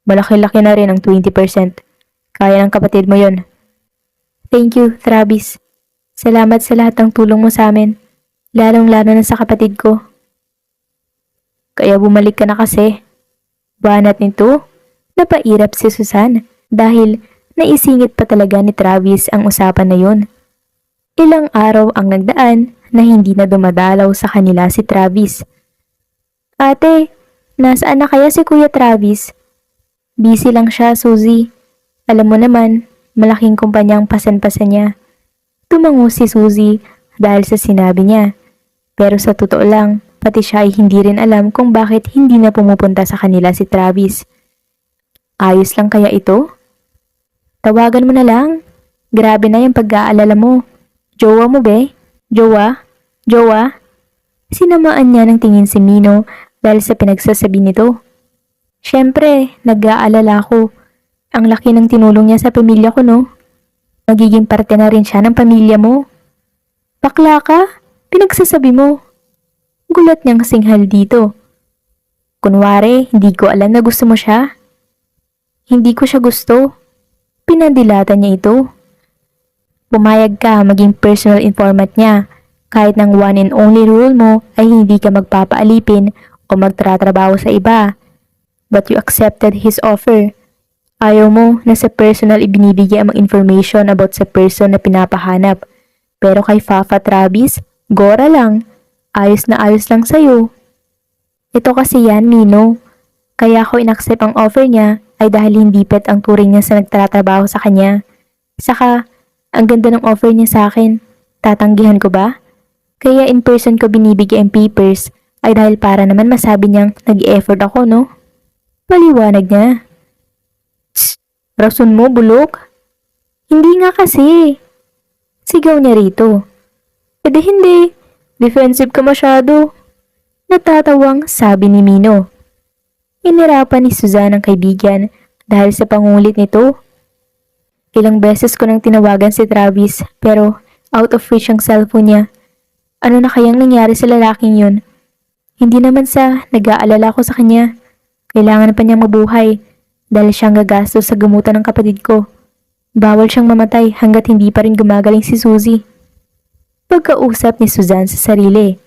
Malaki-laki na rin ang 20%. Kaya ng kapatid mo yon. Thank you, Travis. Salamat sa lahat ng tulong mo sa amin. Lalong-lalo na sa kapatid ko. Kaya bumalik ka na kasi. Banat nito, napairap si Susan dahil naisingit pa talaga ni Travis ang usapan na yun. Ilang araw ang nagdaan na hindi na dumadalaw sa kanila si Travis. Ate, nasaan na kaya si Kuya Travis? Busy lang siya, Suzy. Alam mo naman, malaking kumpanyang pasan-pasan niya. Tumango si Suzy dahil sa sinabi niya. Pero sa totoo lang, pati siya ay hindi rin alam kung bakit hindi na pumupunta sa kanila si Travis. Ayos lang kaya ito? Tawagan mo na lang. Grabe na yung pag-aalala mo. Jowa mo be? Jowa? Jowa? Sinamaan niya ng tingin si Mino dahil sa pinagsasabi nito. Siyempre, nag-aalala ko. Ang laki ng tinulong niya sa pamilya ko, no? Magiging parte na rin siya ng pamilya mo. Bakla ka? Pinagsasabi mo. Gulat niyang singhal dito. Kunwari, hindi ko alam na gusto mo siya. Hindi ko siya gusto. Pinadilatan niya ito. Pumayag ka maging personal informant niya kahit ng one and only rule mo ay hindi ka magpapaalipin o magtratrabaho sa iba. But you accepted his offer. Ayaw mo na sa personal ibinibigay ang information about sa person na pinapahanap. Pero kay Fafa Travis, gora lang. Ayos na ayos lang sa'yo. Ito kasi yan, Mino. Kaya ako inaccept ang offer niya ay dahil hindi pet ang turing niya sa nagtatrabaho sa kanya. Saka, ang ganda ng offer niya sa akin. Tatanggihan ko ba? Kaya in person ko binibigay ang papers ay dahil para naman masabi niyang nag-effort ako, no? Paliwanag niya. Tss, rason mo, bulok? Hindi nga kasi. Sigaw niya rito. Pwede hindi. Defensive ka masyado. Natatawang sabi ni Mino. Inirapan ni Suzanne ang kaibigan dahil sa pangulit nito. Ilang beses ko nang tinawagan si Travis pero out of reach ang cellphone niya. Ano na kayang nangyari sa lalaking yun? Hindi naman sa nag-aalala ko sa kanya. Kailangan pa niyang mabuhay dahil siyang gagastos sa gamutan ng kapatid ko. Bawal siyang mamatay hanggat hindi pa rin gumagaling si Suzy. Pagkausap ni Suzanne sa sarili,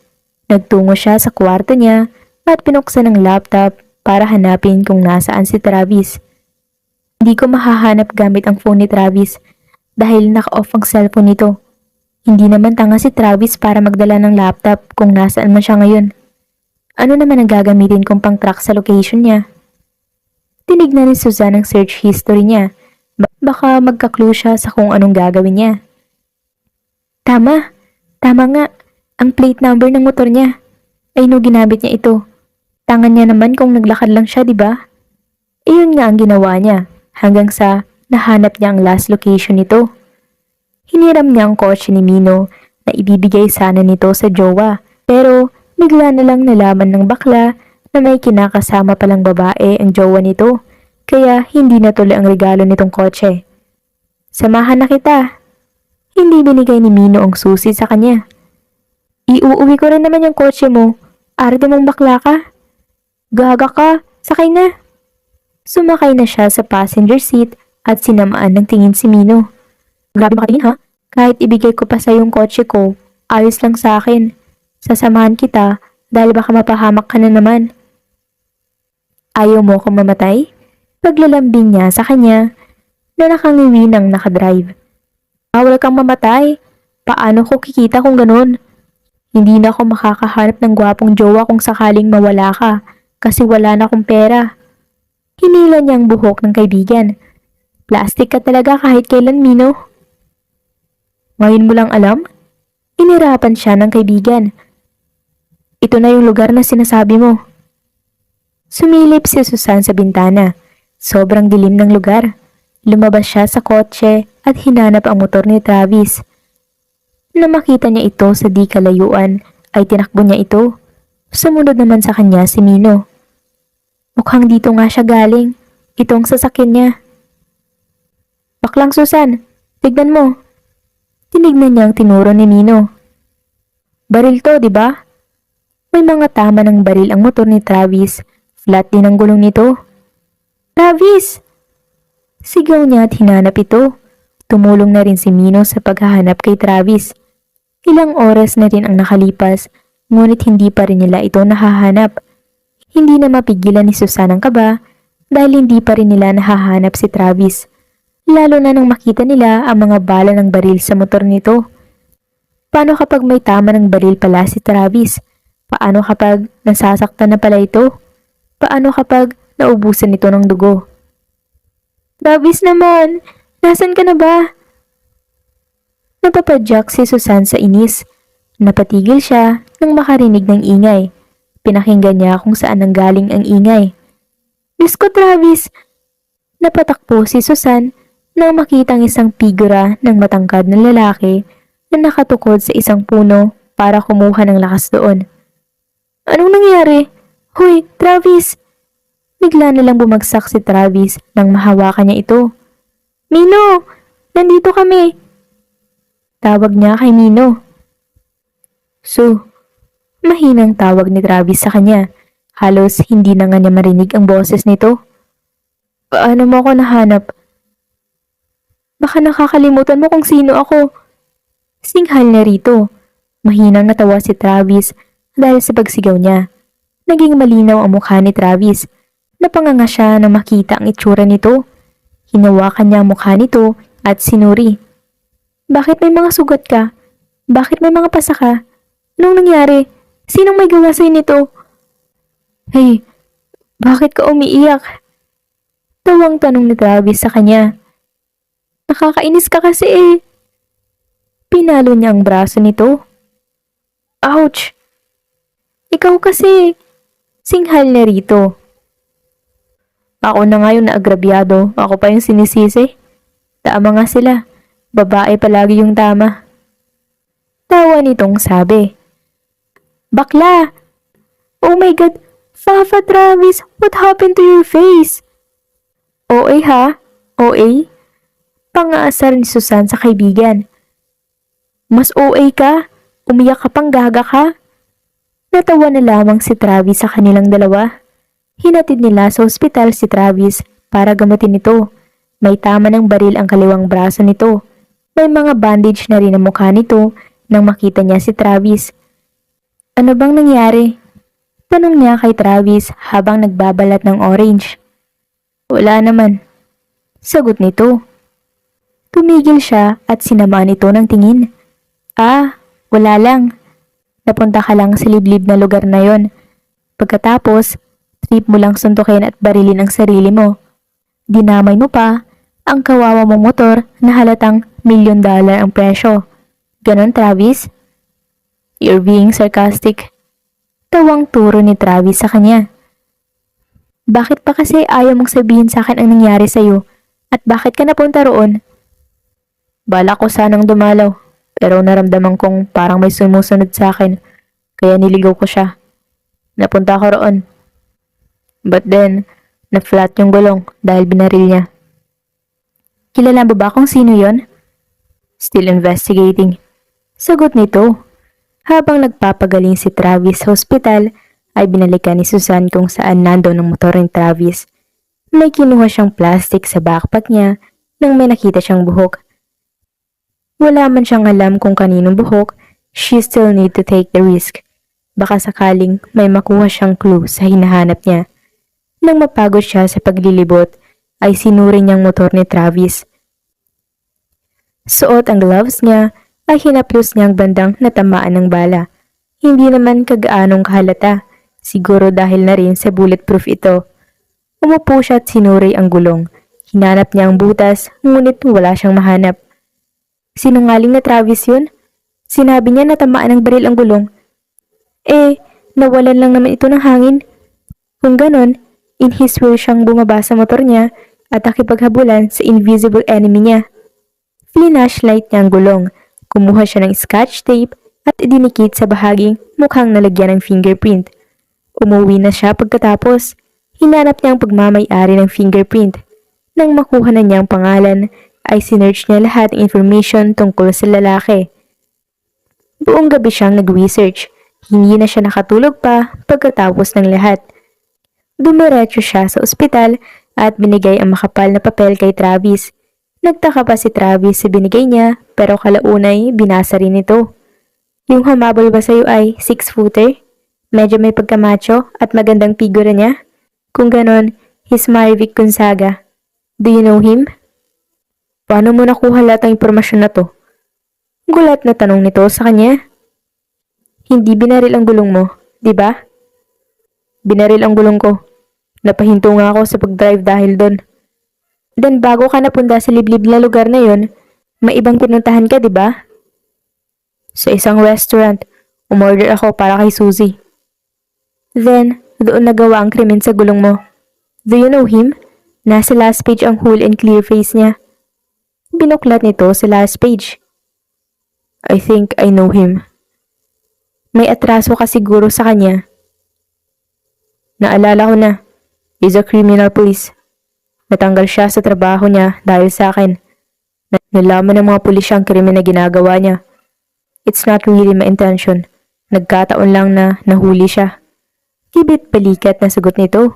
nagtungo siya sa kwarto niya at pinuksan ang laptop para hanapin kung nasaan si Travis. Hindi ko mahahanap gamit ang phone ni Travis dahil naka-off ang cellphone nito. Hindi naman tanga si Travis para magdala ng laptop kung nasaan man siya ngayon. Ano naman ang gagamitin kong pang-track sa location niya? Tinignan ni Suzanne ang search history niya. Baka magka-clue siya sa kung anong gagawin niya. Tama nga. Ang plate number ng motor niya. Ay no, ginamit niya ito. Tangan niya naman kung naglakad lang siya, di ba? Iyon nga ang ginawa niya hanggang sa nahanap niya ang last location nito. Hiniram niya ang kotse ni Mino na ibibigay sana nito sa jowa, pero bigla na lang nalaman ng bakla na may kinakasama palang babae ang jowa nito, kaya hindi natuloy ang regalo nitong kotse. Samahan na kita. Hindi binigay ni Mino ang susi sa kanya. Iuuwi ko rin naman yung kotse mo. Arte mong bakla ka. Gaga ka, sakay na. Sumakay na siya sa passenger seat at sinamaan ng tingin si Mino. Grabe makatingin ha, kahit ibigay ko pa sa yung kotse ko, ayos lang sa akin. Sasamahan kita dahil baka mapahamak ka na naman. Ayaw mo akong mamatay? Paglalambing niya sa kanya na nakangiwi ng nakadrive. Bawal kang mamatay. Paano ko kikita kung ganun? Hindi na ako makakahanap ng gwapong jowa kung sakaling mawala ka kasi wala na akong pera. Hinila niya ang buhok ng kaibigan. Plastic ka talaga kahit kailan, Mino. Ngayon mo lang alam? Inirapan siya ng kaibigan. Ito na yung lugar na sinasabi mo. Sumilip si Susan sa bintana. Sobrang dilim ng lugar. Lumabas siya sa kotse at hinanap ang motor ni Travis. Na makita niya ito sa di kalayuan ay tinakbo niya ito. Sumunod naman sa kanya si Mino. Mukhang dito nga siya galing. Ito ang sasakyan niya. Baklang Susan, tignan mo. Tinignan niya ang tinuro ni Mino. Baril to, di ba? May mga tama ng baril ang motor ni Travis. Flat din ang gulong nito. Travis! Sigaw niya at hinanap ito. Tumulong na rin si Mino sa paghahanap kay Travis. Ilang oras na rin ang nakalipas, ngunit hindi pa rin nila ito nahahanap. Hindi na mapigilan ni Susan ang kaba dahil hindi pa rin nila nahahanap si Travis. Lalo na nang makita nila ang mga bala ng baril sa motor nito. Paano kapag may tama ng baril pala si Travis? Paano kapag nasasaktan na pala ito? Paano kapag naubusan ito ng dugo? Travis naman! Nasaan ka na ba? Napapadyak si Susan sa inis. Napatigil siya nang makarinig ng ingay. Pinakinggan niya kung saan nanggaling ang ingay. Diyos ko, Travis! Napatakbo si Susan nang makitang isang figura ng matangkad na lalaki na nakatukod sa isang puno para kumuha ng lakas doon. Anong nangyari? Hoy, Travis! Bigla na lang bumagsak si Travis nang mahawakan niya ito. Mino! Nandito kami! Tawag niya kay Mino. Mahinang tawag ni Travis sa kanya. Halos hindi na nga niya marinig ang boses nito. Paano mo ako nahanap? Baka nakakalimutan mo kung sino ako. Singhal na rito. Mahinang natawa si Travis dahil sa pagsigaw niya. Naging malinaw ang mukha ni Travis. Napanganga siya nang makita ang itsura nito. Hinawakan niya ang mukha nito at sinuri. Bakit may mga sugat ka? Bakit may mga pasa ka? Anong nangyari? Sinong may gawa sa'yo nito? Hey, bakit ka umiiyak? Tawang tanong ni Travis sa kanya. Nakakainis ka kasi eh. Pinalo niya ang braso nito. Ouch! Ikaw kasi. Singhal na rito. Ako na nga yung naagrabyado. Ako pa yung sinisisi. Tama nga sila. Babae palagi yung tama. Tawa nitong sabi. Bakla! Oh my God! Fafa Travis, what happened to your face? OA ha? OA? Pangaasar ni Susan sa kaibigan. Mas OA ka? Umiyak ka pang gaga ka? Natawa na lamang si Travis sa kanilang dalawa. Hinatid nila sa ospital si Travis para gamutin ito. May tama ng baril ang kaliwang braso nito. May mga bandage na rin ang mukha nito nang makita niya si Travis. Ano bang nangyari? Tanong niya kay Travis habang nagbabalat ng orange. Wala naman. Sagot nito. Tumigil siya at sinamaan ito ng tingin. Ah, wala lang. Napunta ka lang sa liblib na lugar na yon. Pagkatapos, trip mo lang suntukin at barilin ang sarili mo. Dinamay mo pa ang kawawa mong motor na halatang $1,000,000 ang presyo. Ganon, Travis? You're being sarcastic. Tawang turo ni Travis sa kanya. Bakit pa kasi ayaw mong sabihin sa akin ang nangyari sa'yo? At bakit ka napunta roon? Bala ko sanang dumalaw, pero naramdaman kong parang may sumusunod sa akin, kaya niligaw ko siya. Napunta ako roon. But then, na-flat yung gulong dahil binaril niya. Kilala mo ba kung sino yon? Still investigating. Sagot nito. Habang nagpapagaling si Travis sa hospital, ay binalikan ni Susan kung saan nandoon ang motor ni Travis. May kinuha siyang plastic sa backpack niya nang may nakita siyang buhok. Wala man siyang alam kung kaninong buhok, she still need to take the risk. Baka sakaling may makuha siyang clue sa hinahanap niya. Nang mapagod siya sa paglilibot, ay sinuri niyang motor ni Travis. Suot ang gloves niya, ay hinaplos niyang bandang natamaan ng bala. Hindi naman kagaanong kahalata, siguro dahil na rin sa bulletproof ito. Umupo siya at sinuri ang gulong. Hinanap niya ang butas, ngunit wala siyang mahanap. Sinungaling na Travis yun? Sinabi niya na tamaan ng baril ang gulong. Nawalan lang naman ito ng hangin. Kung ganon, in his will siyang bumaba sa motor niya at nakipaghabulan sa invisible enemy niya. Flinashlight niya ang gulong. Kumuha siya ng scotch tape at dinikit sa bahaging mukhang nalagyan ng fingerprint. Umuwi na siya pagkatapos. Hinanap niya ang pagmamay-ari ng fingerprint. Nang makuha na niya ang pangalan, ay sinearch niya lahat ng information tungkol sa lalaki. Buong gabi siyang nag-research. Hindi na siya nakatulog pa pagkatapos ng lahat. Dumiretso siya sa ospital at binigay ang makapal na papel kay Travis. Nagtaka pa si Travis sa binigay niya pero kalaunay binasa rin ito. Yung humabol ba sa'yo ay 6-footer? Medyo may pagkamacho at magandang figura niya? Kung ganon, he's Marivic Gonzaga. Do you know him? Paano mo nakuha lahat ng impormasyon na to? Gulat na tanong nito sa kanya. Hindi binaril ang gulong mo, di ba? Binaril ang gulong ko. Napahinto nga ako sa pag-drive dahil doon. Then bago ka napunta sa liblib na lugar na yon, may ibang pinuntahan ka, di ba? Sa isang restaurant, umorder ako para kay Suzy. Then, doon nagawa ang krimen sa gulong mo. Do you know him? Nasa last page ang whole and clear face niya. Binuklat nito sa last page. I think I know him. May atraso ka siguro sa kanya. Naalala ko na. He's a criminal police. Natanggal siya sa trabaho niya dahil sa akin. Nalaman ng mga pulis ang krimen na ginagawa niya. It's not really my intention. Nagkataon lang na nahuli siya. Kibit balikat na sagot nito.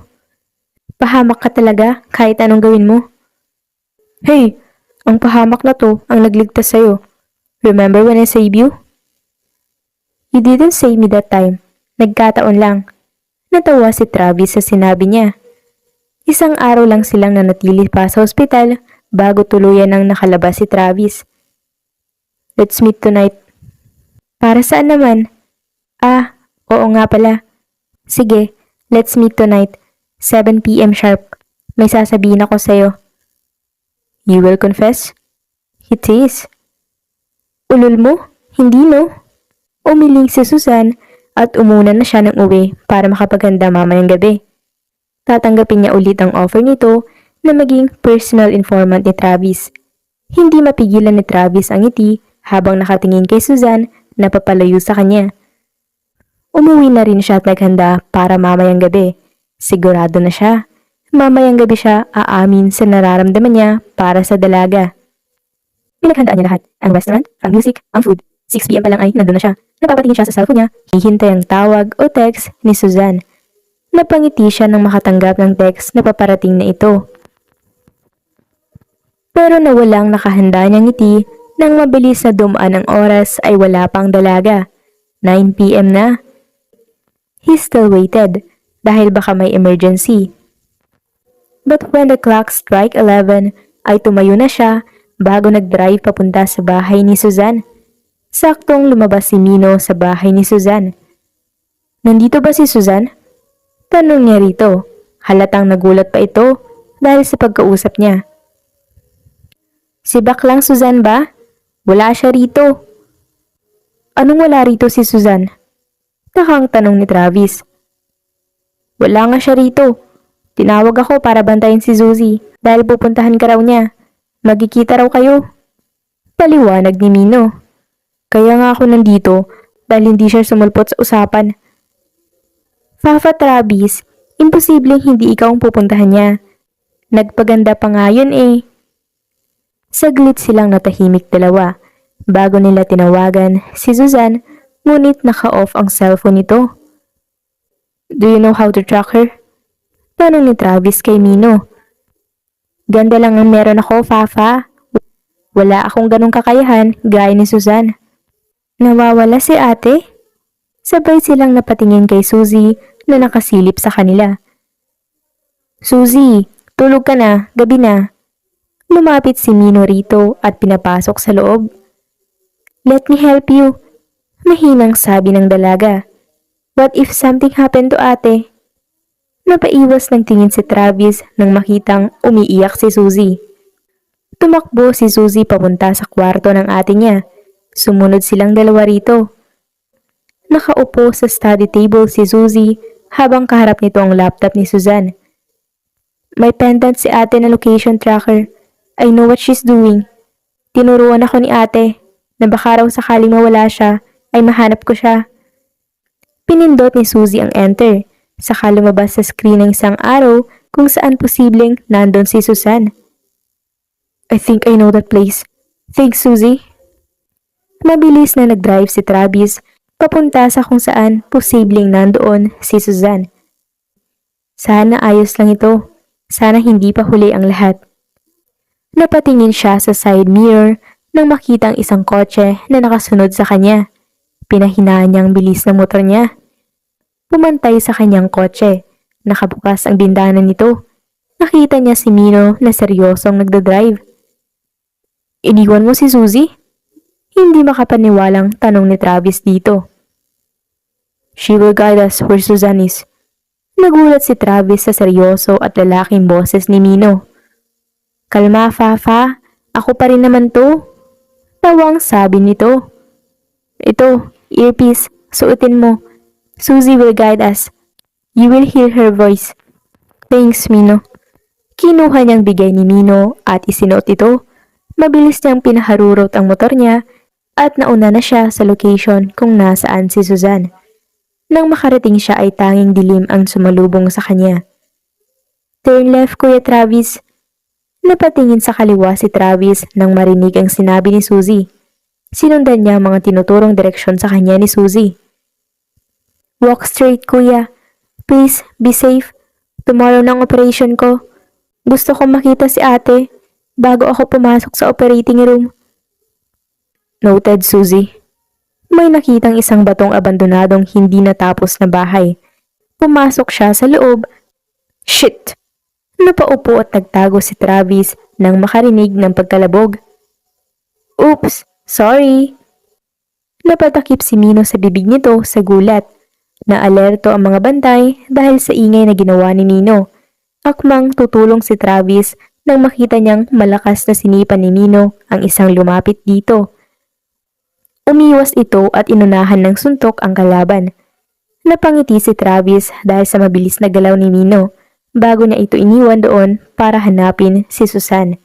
Pahamak ka talaga kahit anong gawin mo. Hey! Ang pahamak na to ang nagligtas sa'yo. Remember when I saved you? You didn't save me that time. Nagkataon lang. Natawa si Travis sa sinabi niya. Isang araw lang silang nanatili pa sa ospital bago tuluyan nang nakalabas si Travis. Let's meet tonight. Para saan naman? Oo nga pala. Sige, let's meet tonight. 7 p.m. sharp. May sasabihin ako sa'yo. You will confess? It is. Ulol mo? Hindi no? Umiling si Susan at umuna na siya ng uwi para makapaghanda mamayang gabi. Tatanggapin niya ulit ang offer nito na maging personal informant ni Travis. Hindi mapigilan ni Travis ang ngiti habang nakatingin kay Susan na papalayo sa kanya. Umuwi na rin siya at naghanda para mamayang gabi. Sigurado na siya. Mamayang gabi siya aamin sa nararamdaman niya para sa dalaga. Pinaghandaan niya lahat. Ang restaurant, ang music, ang food. 6 p.m. pa lang ay nandun na siya. Napapatingin siya sa cellphone niya. Hihintay ang tawag o text ni Susan. Napangiti siya nang makatanggap ng text na paparating na ito. Pero nawalang nakahanda niyang ngiti nang mabilis na dumaan ang oras ay wala pang dalaga. 9 p.m. na. He still waited dahil baka may emergency. But when the clock struck 11, ay tumayo na siya bago nag-drive papunta sa bahay ni Suzanne. Saktong lumabas si Mino sa bahay ni Suzanne. Nandito ba si Suzanne? Tanong niya rito. Halatang nagulat pa ito dahil sa pagkausap niya. Si baklang Suzanne ba? Wala siya rito. Anong wala rito si Suzanne? Takang tanong ni Travis. Wala nga siya rito. Tinawag ako para bantayan si Suzy dahil pupuntahan ka raw niya. Magkikita raw kayo. Paliwanag ni Mino. Kaya nga ako nandito dahil hindi siya sumulpot sa usapan. Fafa Travis, imposibleng hindi ikaw ang pupuntahan niya. Nagpaganda pa nga yun eh. Saglit silang natahimik dalawa bago nila tinawagan si Suzanne ngunit naka-off ang cellphone nito. Do you know how to track her? Tanong ni Travis kay Mino. Ganda lang ang meron ako, Fafa. Wala akong ganong kakayahan gaya ni Suzanne. Nawawala si ate? Sabay silang napatingin kay Suzy na nakasilip sa kanila. Suzy, tulog ka na, gabi na. Lumapit si Mino rito at pinapasok sa loob. Let me help you. Mahinang sabi ng dalaga. What if something happened to ate? Napaiwas ng tingin si Travis nang makitang umiiyak si Suzy. Tumakbo si Suzy papunta sa kwarto ng ate niya. Sumunod silang dalawa rito. Nakaupo sa study table si Suzy habang kaharap nito ang laptop ni Suzanne. May pendant si ate na location tracker. I know what she's doing. Tinuruan ako ni ate na baka raw sakaling mawala siya ay mahanap ko siya. Pinindot ni Suzy ang enter, saka lumabas sa screen ng isang arrow kung saan posibleng nandun si Suzanne. I think I know that place. Thanks, Suzy. Mabilis na nag-drive si Travis papunta sa kung saan posibleng nandoon si Suzanne. Sana ayos lang ito. Sana hindi pa huli ang lahat. Napatingin siya sa side mirror nang makita ang isang kotse na nakasunod sa kanya. Pinahinaan niya ang bilis ng motor niya. Pumantay sa kanyang kotse. Nakabukas ang bintana nito. Nakita niya si Mino na seryosong nagdadrive. Iniwan mo si Suzy? Hindi makapaniwalang tanong ni Travis dito. She will guide us where Suzanne is. Nagulat si Travis sa seryoso at lalaking boses ni Mino. Kalma, Fafa. Ako pa rin naman to. Tawang sabi nito. Ito, earpiece. Suotin mo. Suzy will guide us. You will hear her voice. Thanks, Mino. Kinuha niyang bigay ni Mino at isinuot ito. Mabilis niyang pinaharurot ang motor niya at nauna na siya sa location kung nasaan si Suzanne. Nang makarating siya ay tanging dilim ang sumalubong sa kanya. Turn left, Kuya Travis. Napatingin sa kaliwa si Travis nang marinig ang sinabi ni Suzy. Sinundan niya ang mga tinuturong direksyon sa kanya ni Suzy. Walk straight, Kuya. Please, be safe. Tomorrow ng operation ko. Gusto kong makita si ate bago ako pumasok sa operating room. Noted, Suzy. May nakitang isang batong abandonadong hindi natapos na bahay. Pumasok siya sa loob. Shit! Napaupo at nagtago si Travis nang makarinig ng pagkalabog. Oops! Sorry! Napatakip si Mino sa bibig nito sa gulat. Naalerto ang mga bantay dahil sa ingay na ginawa ni Mino. Akmang tutulong si Travis nang makita niyang malakas na sinipan ni Mino ang isang lumapit dito. Umiwas ito at inunahan ng suntok ang kalaban. Napangiti si Travis dahil sa mabilis na galaw ni Mino bago niya ito iniwan doon para hanapin si Suzanne.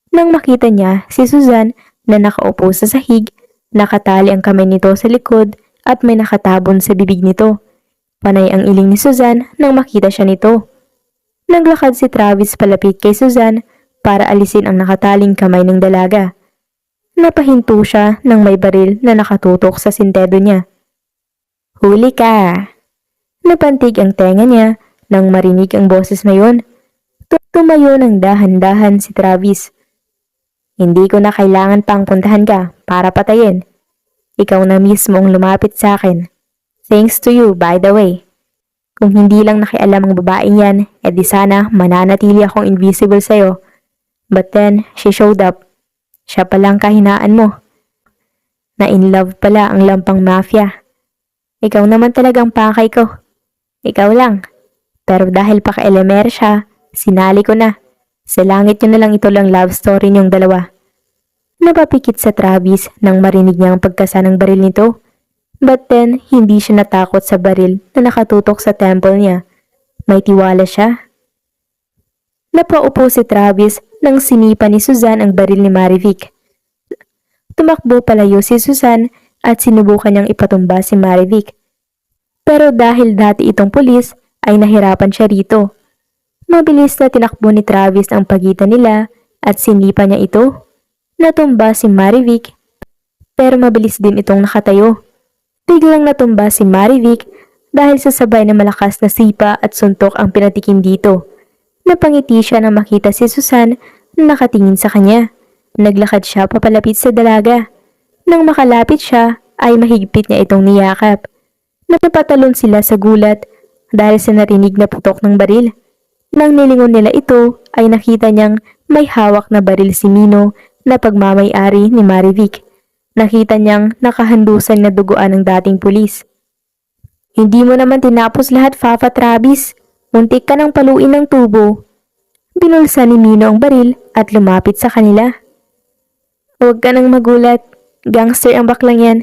Nang makita niya si Suzanne na nakaupo sa sahig, nakatali ang kamay nito sa likod at may nakatabon sa bibig nito. Panay ang iling ni Suzanne nang makita siya nito. Naglakad si Travis palapit kay Suzanne para alisin ang nakataling kamay ng dalaga. Napahinto siya ng may baril na nakatutok sa sintedo niya. Huli ka! Napantig ang tenga niya nang marinig ang boses na yun. Tumayo ng dahan-dahan si Travis. Hindi ko na kailangan pang puntahan ka para patayin. Ikaw na mismo ang lumapit sa akin. Thanks to you, by the way. Kung hindi lang nakialam ang babaeng yan, edi sana mananatili akong invisible sa'yo. But then, she showed up. Siya palang kahinaan mo. Na in love pala ang lampang mafia. Ikaw naman talagang pakay ko. Ikaw lang. Pero dahil paka-elemer siya, sinali ko na. Sa langit yun na lang ito lang love story niyong dalawa. Napapikit sa Travis nang marinig niya ang pagkasa ng baril nito. But then, hindi siya natakot sa baril na nakatutok sa temple niya. May tiwala siya. Napaupo si Travis nang sinipa ni Suzanne ang baril ni Marivic. Tumakbo palayo si Suzanne at sinubukan niyang ipatumba si Marivic. Pero dahil dati itong pulis, ay nahirapan siya rito. Mabilis na tinakbo ni Travis ang pagitan nila at sinipa niya ito. Natumba si Marivic, pero mabilis din itong nakatayo. Biglang natumba si Marivic dahil sa sabay na malakas na sipa at suntok ang pinatikim dito. Napangiti siya nang makita si Suzanne na nakatingin sa kanya. Naglakad siya papalapit sa dalaga. Nang makalapit siya, ay mahigpit niya itong niyakap. Napatalon sila sa gulat dahil sa narinig na putok ng baril. Nang nilingon nila ito, ay nakita niyang may hawak na baril si Mino na pagmamay-ari ni Marivic. Nakita niyang nakahandusan na duguan ng dating pulis. Hindi mo naman tinapos lahat, Fafa Travis. Muntik ka nang paluin ng tubo. Binulsa ni Mino ang baril at lumapit sa kanila. Huwag ka nang magulat. Gangster ang baklang yan.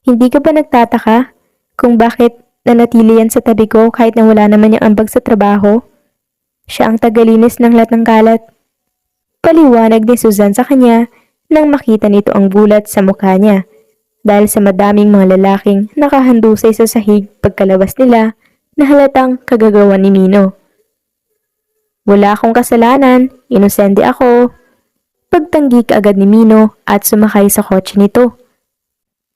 Hindi ka ba nagtataka kung bakit nanatili yan sa tabi ko kahit na wala naman yung ambag sa trabaho? Siya ang tagalinis ng lahat ng kalat. Paliwanag ni Suzanne sa kanya nang makita nito ang gulat sa mukha niya dahil sa madaming mga lalaking nakahandusay sa sahig pagkalabas nila na halatang kagagawan ni Mino. Wala akong kasalanan, inosente ako. Pagtanggi kaagad ni Mino at sumakay sa kotse nito.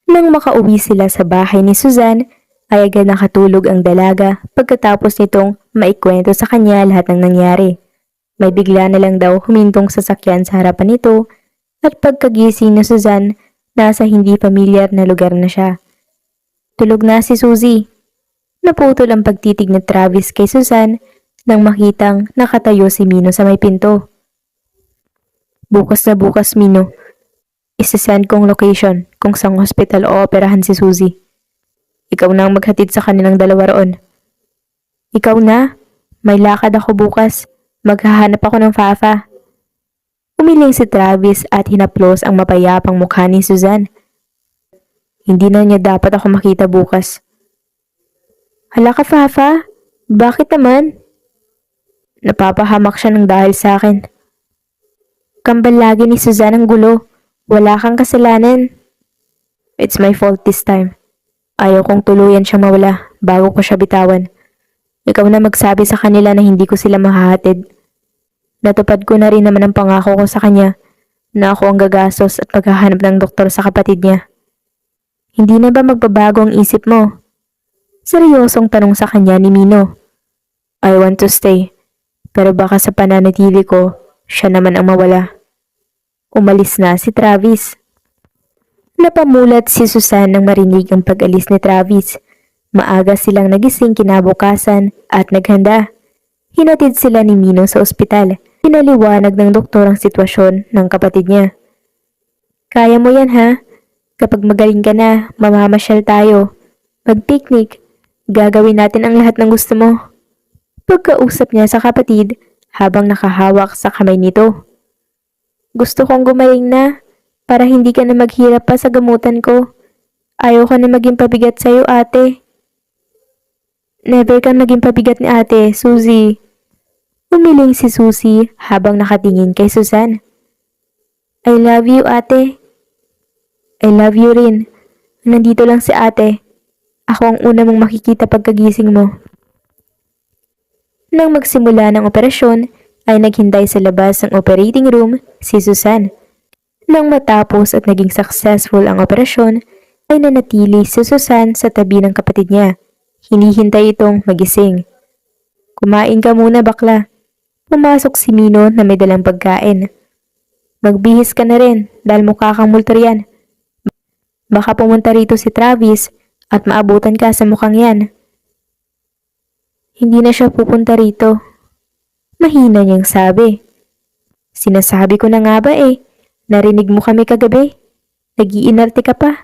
Nang makauwi sila sa bahay ni Suzanne, ay agad nakatulog ang dalaga pagkatapos nitong maikwento sa kanya lahat ng nangyari. May bigla na lang daw humintong sasakyan sa harapan nito at pagkagising ni Suzanne, nasa hindi pamilyar na lugar na siya. Tulog na si Suzy. Naputol ang pagtitig ni Travis kay Suzanne nang makitang nakatayo si Mino sa may pinto. Bukas na bukas, Mino. Isasend kong location kung sang hospital o operahan si Suzy. Ikaw na ang maghatid sa kanilang dalawa roon. Ikaw na? May lakad ako bukas. Maghahanap ako ng Fafa. Umiling si Travis at hinaplos ang mapayapang mukha ni Suzanne. Hindi na niya dapat ako makita bukas. Hala ka, Fafa? Bakit naman? Napapahamak siya ng dahil sa akin. Kambal lagi ni Suzanne ang gulo. Wala kang kasalanan. It's my fault this time. Ayaw kong tuluyan siyang mawala bago ko siya bitawan. Ikaw na magsabi sa kanila na hindi ko sila mahahatid. Natupad ko na rin naman ang pangako ko sa kanya na ako ang gagastos at maghahanap ng doktor sa kapatid niya. Hindi na ba magbabago ang isip mo? Seryosong tanong sa kanya ni Mino. I want to stay, pero baka sa pananatili ko, siya naman ang mawala. Umalis na si Travis. Napamulat si Suzanne nang marinig ang pag-alis ni Travis. Maaga silang nagising kinabukasan at naghanda. Hinatid sila ni Mino sa ospital. Pinaliwanag ng doktor ang sitwasyon ng kapatid niya. Kaya mo yan ha? Kapag magaling ka na, mamamasyal tayo. Mag-picnic, gagawin natin ang lahat ng gusto mo. Pagkausap niya sa kapatid habang nakahawak sa kamay nito. Gusto kong gumaling na para hindi ka na maghirap pa sa gamutan ko. Ayaw ko na maging pabigat sa'yo, ate. Never kang maging pabigat ni ate, Suzy. Umiling si Suzy habang nakatingin kay Suzanne. I love you, ate. I love you rin. Nandito lang si ate. Ako ang una mong makikita pagkagising mo. Nang magsimula ng operasyon, ay naghintay sa labas ng operating room si Suzanne. Nang matapos at naging successful ang operasyon, ay nanatili si Suzanne sa tabi ng kapatid niya. Hinihintay itong magising. Kumain ka muna, bakla. Pumasok si Mino na may dalang pagkain. Magbihis ka na rin dahil mukha kang multo yan. Baka pumunta rito si Travis at maabutan ka sa mukhang yan. Hindi na siya pupunta rito. Mahina niyang sabi. Sinasabi ko na nga ba eh. Narinig mo kami kagabi. Nag-iinarte ka pa.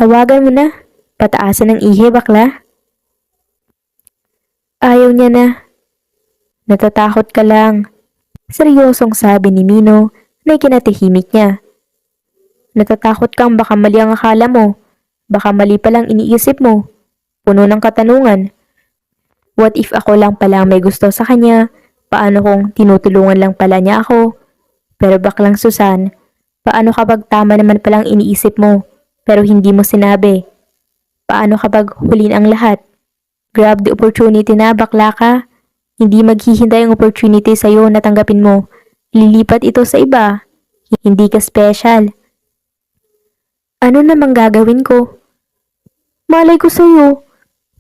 Tawagan mo na. Pataasan ng ihi, bakla. Ayaw niya na. Natatakot ka lang. Seryosong sabi ni Mino na ikinatahimik niya. Natatakot kang baka mali ang akala mo. Baka mali palang iniisip mo. Puno ng katanungan. What if ako lang pala may gusto sa kanya? Paano kung tinutulungan lang pala niya ako? Pero baklang Susan, paano kapag tama naman palang iniisip mo pero hindi mo sinabi? Paano kapag hulin ang lahat? Grab the opportunity na, bakla ka. Hindi maghihintay ang opportunity sa'yo na tanggapin mo. Lilipat ito sa iba. Hindi ka special. Ano namang gagawin ko? Malay ko sa'yo.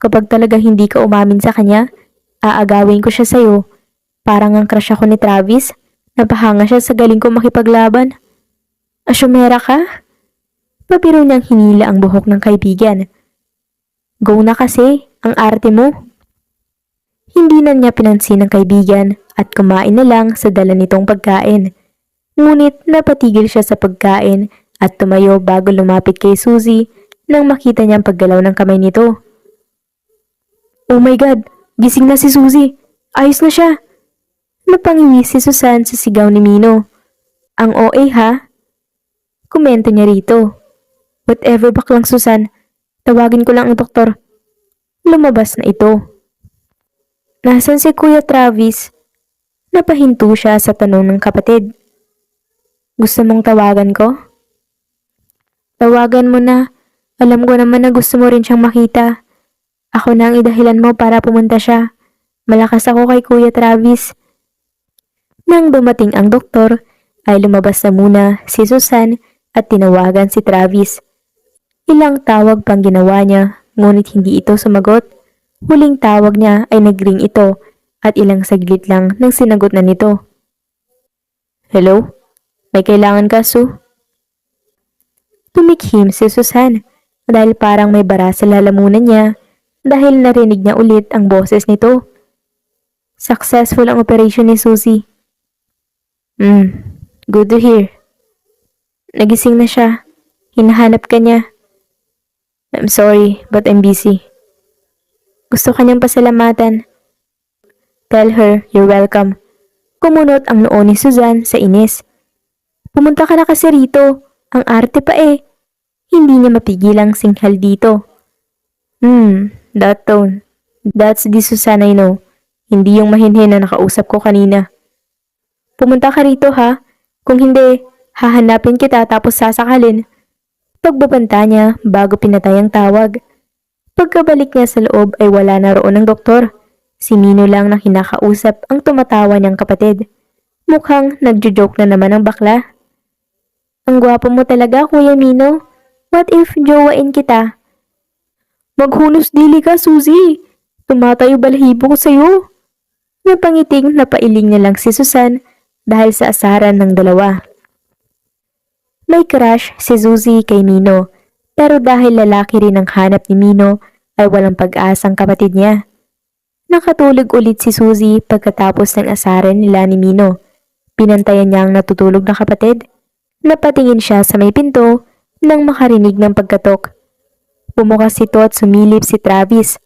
Kapag talaga hindi ka umamin sa kanya, aagawin ko siya sa'yo. Parang ang crush ako ni Travis. Napahanga siya sa galing ko makipaglaban. Asyumera ka? Papiro niyang hinila ang buhok ng kaibigan. Go na kasi, ang arte mo. Hindi na niya pinansin ng kaibigan at kumain na lang sa dala nitong pagkain. Ngunit napatigil siya sa pagkain at tumayo bago lumapit kay Suzy nang makita niyang paggalaw ng kamay nito. Oh my God! Gising na si Suzy! Ayos na siya! Napangiwi si Susan sa sigaw ni Mino. Ang OA ha? Komento niya rito. Whatever baklang Susan, tawagin ko lang ang doktor. Lumabas na ito. Nasaan si Kuya Travis? Napahinto siya sa tanong ng kapatid. Gusto mong tawagan ko? Tawagan mo na. Alam ko naman na gusto mo rin siyang makita. Ako na ang idahilan mo para pumunta siya. Malakas ako kay Kuya Travis. Nang dumating ang doktor, ay lumabas na muna si Susan at tinawagan si Travis. Ilang tawag pang ginawa niya, ngunit hindi ito sumagot. Huling tawag niya ay nagring ito at ilang saglit lang nang sinagot na nito. Hello? May kailangan ka, Sue? Tumikhim si Susan dahil parang may bara sa lalamunan niya dahil narinig niya ulit ang boses nito. Successful ang operation ni Suzy. Good to hear. Nagising na siya. Hinahanap ka niya. I'm sorry, but I'm busy. Gusto kanyang pasalamatan. Tell her you're welcome. Kumunot ang noo ni Susan sa inis. Pumunta ka na kasi rito. Ang arte pa eh. Hindi niya mapigilang singhal dito. That tone. That's the Susan I know. Hindi yung mahinhin na nakausap ko kanina. Pumunta ka rito ha. Kung hindi, hahanapin kita tapos sasakalin. Pagbabanta niya bago pinatay ang tawag. Pagkabalik niya sa loob ay wala na roon ang doktor. Si Mino lang na kinakausap ang tumatawa niyang kapatid. Mukhang nagjo-joke na naman ang bakla. Ang gwapo mo talaga, Kuya Mino. What if jowain kita? Maghunos dili ka, Suzy. Tumatayo balahibo ko sa'yo. Napangiting napailing na lang si Susan dahil sa asaran ng dalawa. May crush si Suzy kay Mino. Pero dahil lalaki rin ang hanap ni Mino, ay walang pag-asang kapatid niya. Nakatulog ulit si Suzy pagkatapos ng asaran nila ni Mino. Pinantayan niya ang natutulog na kapatid. Napatingin siya sa may pinto nang makarinig ng pagkatok. Bumukas ito at sumilip si Travis.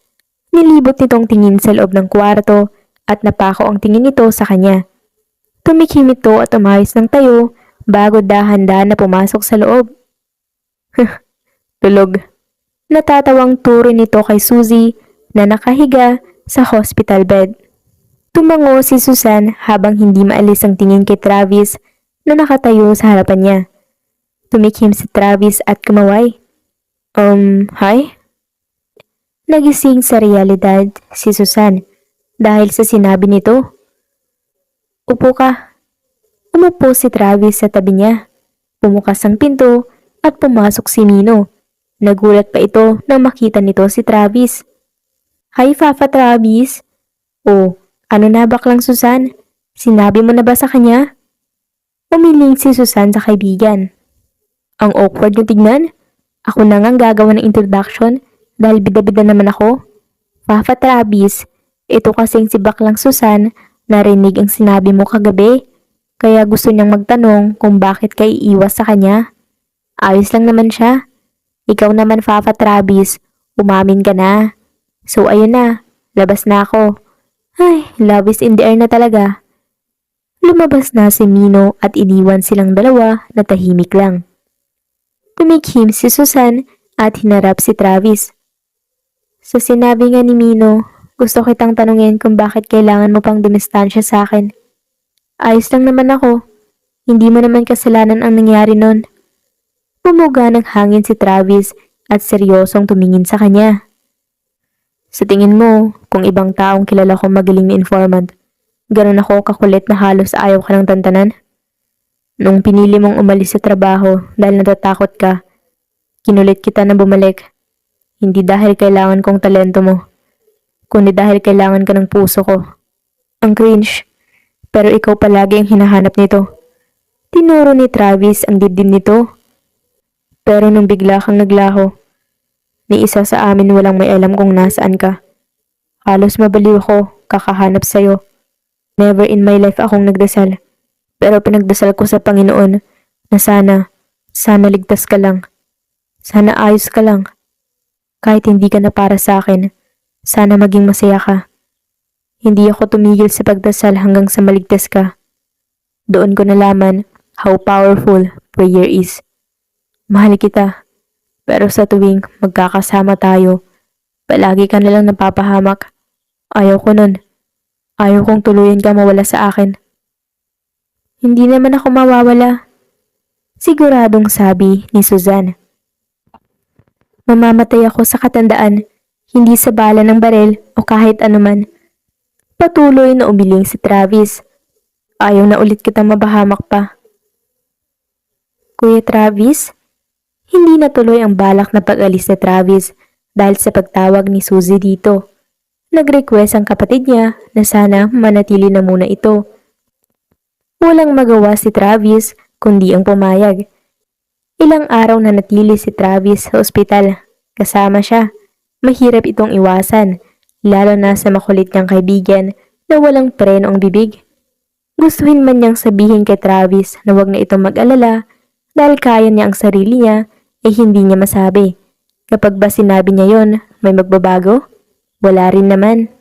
Nilibot nitong tingin sa loob ng kwarto at napako ang tingin nito sa kanya. Tumikim ito at umayos ng tayo bago dahan-dahan na pumasok sa loob. Tulog. Natatawang turo nito kay Suzy na nakahiga sa hospital bed. Tumango si Susan habang hindi maalis ang tingin kay Travis na nakatayo sa harapan niya. Tumikim si Travis at kumaway. Hi? Nagising sa realidad si Susan dahil sa sinabi nito. Upo ka. Umupo si Travis sa tabi niya. Bumukas ang pinto at pumasok si Mino. Nagulat pa ito nang makita nito si Travis. Hi, Papa Travis. Oh, ano na baklang Susan? Sinabi mo na ba sa kanya? Umiling si Susan sa kaibigan. Ang awkward yung tignan. Ako na ngang gagawa ng introduction dahil bida-bida naman ako. Papa Travis, ito kasing si baklang Susan narinig ang sinabi mo kagabi. Kaya gusto niyang magtanong kung bakit ka iiwas sa kanya. Ayos lang naman siya. Ikaw naman, Fafa Travis, umamin ka na. So ayun na, labas na ako. Ay, love is in the air na talaga. Lumabas na si Mino at iniwan silang dalawa na tahimik lang. Tumikhim si Susan at hinarap si Travis. Sa sinabi nga ni Mino, gusto kitang tanungin kung bakit kailangan mo pang dumistansya sa akin. Ayos lang naman ako. Hindi mo naman kasalanan ang nangyari nun. Bumuga ng hangin si Travis at seryosong tumingin sa kanya. Sa tingin mo, kung ibang taong kilala kong magaling na informant, ganun ako kakulit na halos ayaw ka ng tantanan? Nung pinili mong umalis sa trabaho dahil natatakot ka, kinulit kita na bumalik. Hindi dahil kailangan kong talento mo, kundi dahil kailangan ka ng puso ko. Ang cringe, pero ikaw palagi ang hinahanap nito. Tinuro ni Travis ang dibdib nito. Pero nung bigla kang naglaho, ni isa sa amin walang may alam kung nasaan ka. Halos mabaliw ako kakahanap sa'yo. Never in my life akong nagdasal. Pero pinagdasal ko sa Panginoon na sana ligtas ka lang. Sana ayos ka lang. Kahit hindi ka na para sa akin, sana maging masaya ka. Hindi ako tumigil sa pagdasal hanggang sa maligtas ka. Doon ko nalaman how powerful prayer is. Mahal kita, pero sa tuwing magkakasama tayo, palagi ka nalang napapahamak. Ayaw ko nun. Ayaw kong tuluyan ka mawala sa akin. Hindi naman ako mawawala. Siguradong sabi ni Suzanne. Mamamatay ako sa katandaan, hindi sa bala ng barel o kahit anuman. Patuloy na umiling si Travis. Ayaw na ulit kitang mabahamak pa. Kuya Travis? Hindi natuloy ang balak na pag-alis ni Travis dahil sa pagtawag ni Suzy dito. Nag-request ang kapatid niya na sana manatili na muna ito. Walang magawa si Travis kundi ang pumayag. Ilang araw na natili si Travis sa ospital. Kasama siya. Mahirap itong iwasan, lalo na sa makulit niyang kaibigan na walang preno ang bibig. Gustuhin man niyang sabihin kay Travis na wag na itong mag-alala dahil kaya niya ang sarili niya, hindi niya masabi. Kapag ba sinabi niya yon, may magbabago? Wala rin naman.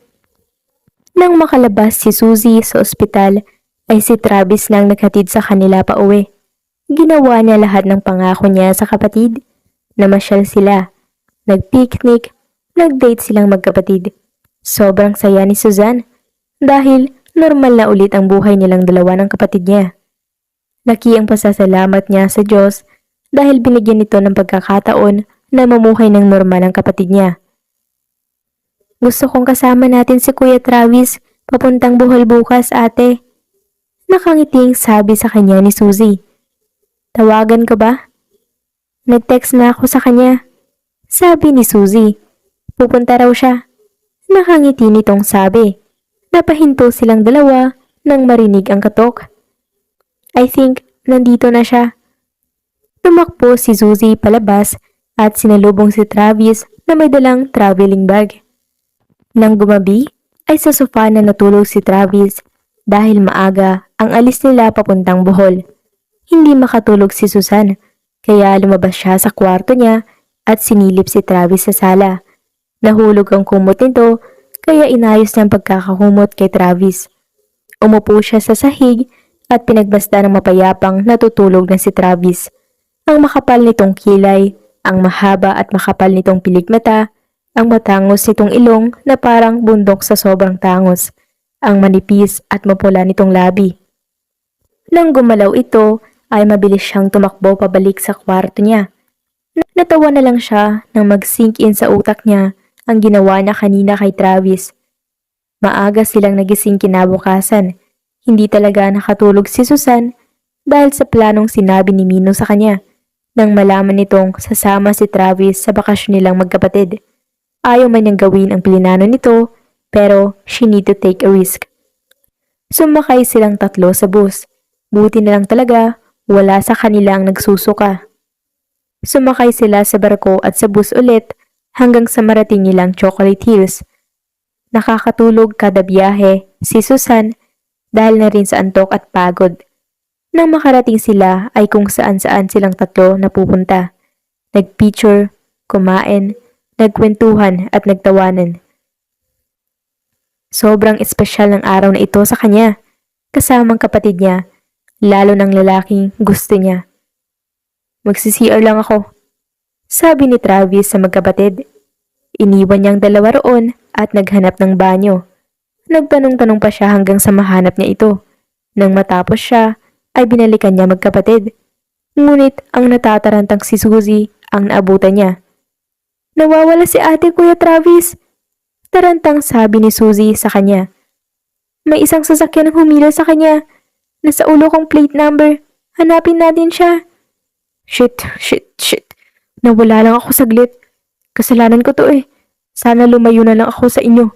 Nang makalabas si Suzy sa ospital, ay si Travis nang naghatid sa kanila pa uwi. Ginawa niya lahat ng pangako niya sa kapatid. Namasyal sila, nag-picnic, nag-date silang magkapatid. Sobrang saya ni Suzanne dahil normal na ulit ang buhay nilang dalawa ng kapatid niya. Laki ang pasasalamat niya sa Diyos dahil binigyan ito ng pagkakataon na mamuhay ng normal ang kapatid niya. Gusto kong kasama natin si Kuya Travis papuntang Bohol bukas, ate. Nakangiting sabi sa kanya ni Suzy. Tawagan ka ba? Nag-text na ako sa kanya. Sabi ni Suzy. Pupunta raw siya. Nakangiti nitong sabi. Napahinto silang dalawa nang marinig ang katok. I think nandito na siya. Tumakbo si Suzy palabas at sinalubong si Travis na may dalang traveling bag. Nang gumabi, ay sa sofa na natulog si Travis dahil maaga ang alis nila papuntang Bohol. Hindi makatulog si Susan, kaya lumabas siya sa kwarto niya at sinilip si Travis sa sala. Nahulog ang kumot nito, kaya inayos niya ang pagkakahumot kay Travis. Umupo siya sa sahig at pinagbasta ng mapayapang natutulog na si Travis. Ang makapal nitong kilay, ang mahaba at makapal nitong pilikmata, ang matangos nitong ilong na parang bundok sa sobrang tangos, ang manipis at mapula nitong labi. Nang gumalaw ito, ay mabilis siyang tumakbo pabalik sa kwarto niya. Natawa na lang siya nang mag-sink in sa utak niya ang ginawa niya kanina kay Travis. Maaga silang nagising kinabukasan. Hindi talaga nakatulog si Susan dahil sa planong sinabi ni Mino sa kanya nang malaman nitong sasama si Travis sa bakasyon nilang magkapatid. Ayaw man niyang gawin ang plinano nito, pero she need to take a risk. Sumakay silang tatlo sa bus. Buti na lang talaga, wala sa kanila ang nagsusuka. Sumakay sila sa barko at sa bus ulit hanggang sa marating nilang Chocolate Hills. Nakakatulog kada biyahe si Susan dahil na rin sa antok at pagod. Nang makarating sila ay kung saan-saan silang tatlo napupunta. Nagpicture, kumain, nagkwentuhan at nagtawanan. Sobrang espesyal ng araw na ito sa kanya, kasamang kapatid niya, lalo ng lalaking gusto niya. Magsi-CR lang ako, sabi ni Travis sa magkapatid. Iniwan niyang dalawa roon at naghanap ng banyo. Nagtanong-tanong pa siya hanggang sa mahanap niya ito. Nang matapos siya, ay binalikan niya magkapatid. Ngunit ang natatarantang si Suzy ang naabutan niya. Nawawala si ate, Kuya Travis. Tarantang sabi ni Suzy sa kanya. May isang sasakyan ang humila sa kanya. Nasa ulo kong plate number. Hanapin natin siya. Shit. Nawala lang ako saglit. Kasalanan ko to eh. Sana lumayo na lang ako sa inyo.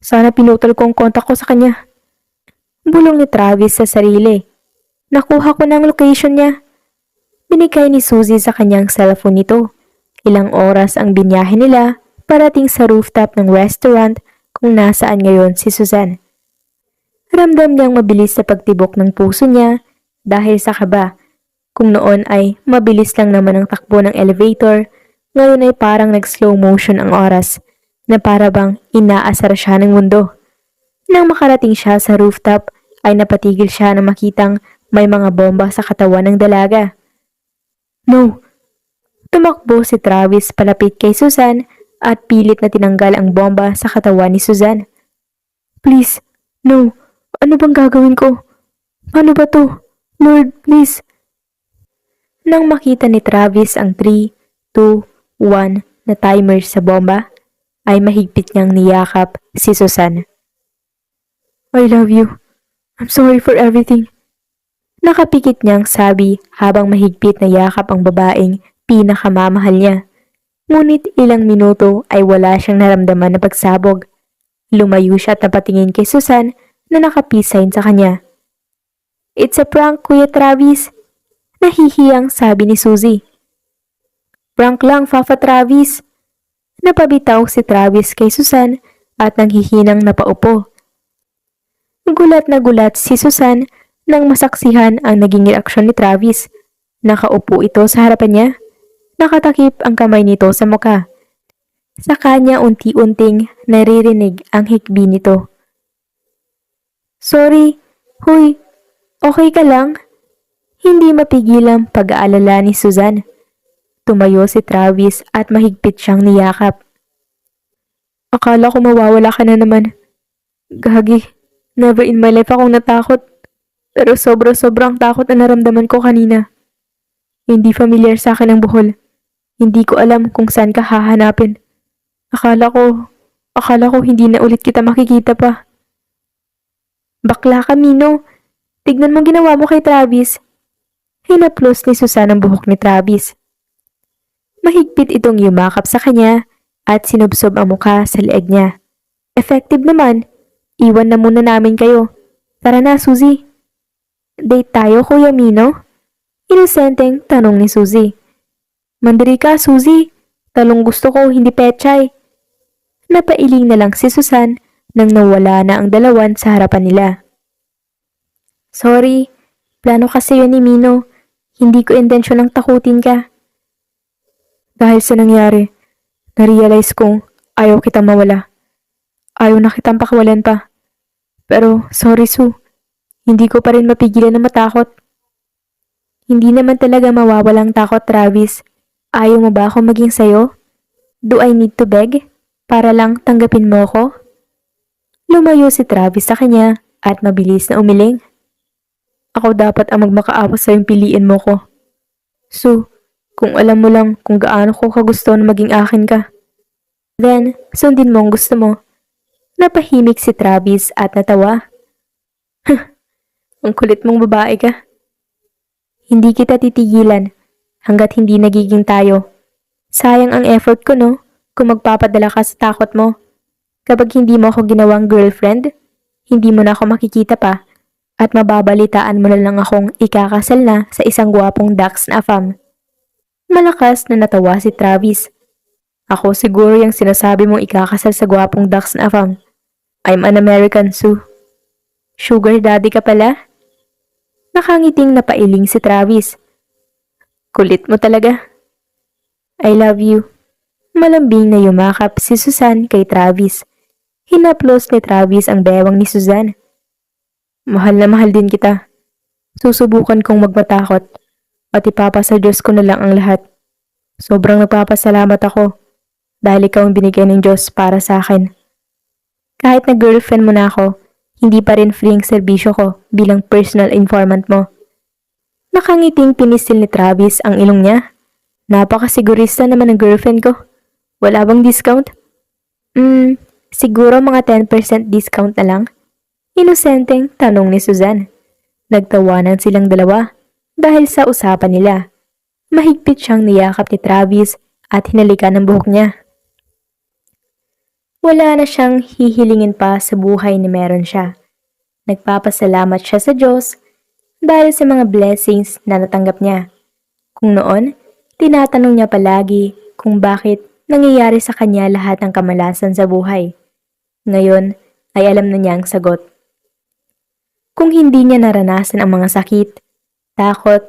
Sana pinutol ko ang kontak ko sa kanya. Bulong ni Travis sa sarili. Nakuha ko na ang location niya. Binigay ni Suzy sa kanyang cellphone nito. Ilang oras ang binyahe nila parating sa rooftop ng restaurant kung nasaan ngayon si Suzanne. Ramdam niyang mabilis sa pagtibok ng puso niya dahil sa kaba. Kung noon ay mabilis lang naman ang takbo ng elevator, ngayon ay parang nag-slow motion ang oras na para bang inaasar siya ng mundo. Nang makarating siya sa rooftop ay napatigil siya na makitang may mga bomba sa katawan ng dalaga. No! Tumakbo si Travis palapit kay Suzanne at pilit na tinanggal ang bomba sa katawan ni Suzanne. Please, no! Ano bang gagawin ko? Paano ba to? Lord, please! Nang makita ni Travis ang 3, 2, 1 na timer sa bomba, ay mahigpit niyang niyakap si Suzanne. I love you. I'm sorry for everything. Nakapikit niyang sabi habang mahigpit na yakap ang babaeng pinakamamahal niya. Ngunit ilang minuto ay wala siyang naramdaman na pagsabog. Lumayo siya at napatingin kay Suzanne na nakapisain sa kanya. It's a prank, Kuya Travis. Nahihiyang sabi ni Suzy. Prank lang, Papa Travis. Napabitaw si Travis kay Suzanne at nanghihinang napaupo. Gulat na gulat si Suzanne nang masaksihan ang naging reaksyon ni Travis. Nakaupo ito sa harapan niya. Nakatakip ang kamay nito sa muka. Sa kanya unti-unting naririnig ang hikbi nito. Sorry, huy, okay ka lang? Hindi mapigilang pag-aalala ni Suzanne. Tumayo si Travis at mahigpit siyang niyakap. Akala ko mawawala ka na naman. Gagi, never in my life akong natakot. Pero sobrang takot na naramdaman ko kanina. Hindi familiar sa akin ang buhol. Hindi ko alam kung saan ka hahanapin. Akala ko hindi na ulit kita makikita pa. Bakla ka, Mino. Tignan mo ginawa mo kay Travis. Hinaplos ni Suzanne ang buhok ni Travis. Mahigpit itong yumakap sa kanya at sinubsob ang mukha sa leeg niya. Effective naman. Iwan na muna namin kayo. Tara na, Suzy. Date tayo, Kuya Mino? Inosenteng tanong ni Suzy. Mandiri ka, Suzy. Talong gusto ko, hindi pechay. Napailing na lang si Suzanne nang nawala na ang dalawan sa harapan nila. Sorry, plano kasi yun ni Mino. Hindi ko intensyonang takutin ka. Dahil sa nangyari, na-realize kong ayaw kitang mawala. Ayaw na kitang pakawalan pa. Pero sorry, Sue. Hindi ko pa rin mapigilan na matakot. Hindi naman talaga mawawalang takot, Travis. Ayaw mo ba ako maging sayo? Do I need to beg? Para lang tanggapin mo ko? Lumayo si Travis sa kanya at mabilis na umiling. Ako dapat ang magmakaawa sa yung piliin mo ko. Sue, kung alam mo lang kung gaano ko kagusto na maging akin ka. Then, sundin mo ang gusto mo. Napahimik si Travis at natawa. Ang kulit mong babae ka. Hindi kita titigilan hanggat hindi nagiging tayo. Sayang ang effort ko, no? Kung magpapadala ka sa takot mo. Kapag hindi mo ako ginawang girlfriend, hindi mo na ako makikita pa at mababalitaan mo na lang akong ikakasal na sa isang gwapong Dax na afam. Malakas na natawa si Travis. Ako siguro yung sinasabi mong ikakasal sa gwapong Dax na afam. I'm an American, Sue. Sugar daddy ka pala? Nakangiting napailing si Travis. Kulit mo talaga. I love you. Malambing na yumakap si Susan kay Travis. Hinaplos ni Travis ang bewang ni Susan. Mahal na mahal din kita. Susubukan kong magmatakot at ipapasa Diyos ko na lang ang lahat. Sobrang nagpapasalamat ako dahil ikaw ang binigay ng Diyos para sa akin. Kahit na girlfriend mo na ako, hindi pa rin free ang serbisyo ko bilang personal informant mo. Nakangiting pinisil ni Travis ang ilong niya. Napakasigurista naman ng girlfriend ko. Wala bang discount? Siguro mga 10% discount na lang. Inosenteng tanong ni Susan. Nagtawanan silang dalawa dahil sa usapan nila. Mahigpit siyang niyakap ni Travis at hinalikan ng buhok niya. Wala na siyang hihilingin pa sa buhay ni meron siya. Nagpapasalamat siya sa Diyos dahil sa mga blessings na natanggap niya. Kung noon, tinatanong niya palagi kung bakit nangyayari sa kanya lahat ng kamalasan sa buhay. Ngayon ay alam na niya ang sagot. Kung hindi niya naranasan ang mga sakit, takot,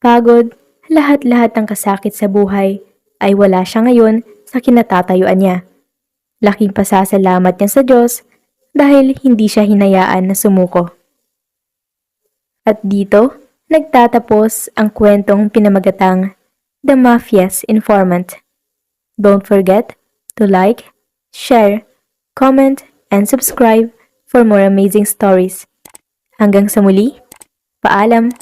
pagod, lahat-lahat ng kasakit sa buhay ay wala siya ngayon sa kinatatayuan niya. Laking pasasalamat niya sa Diyos dahil hindi siya hinayaan na sumuko. At dito, nagtatapos ang kwentong pinamagatang The Mafia's Informant. Don't forget to like, share, comment, and subscribe for more amazing stories. Hanggang sa muli, paalam!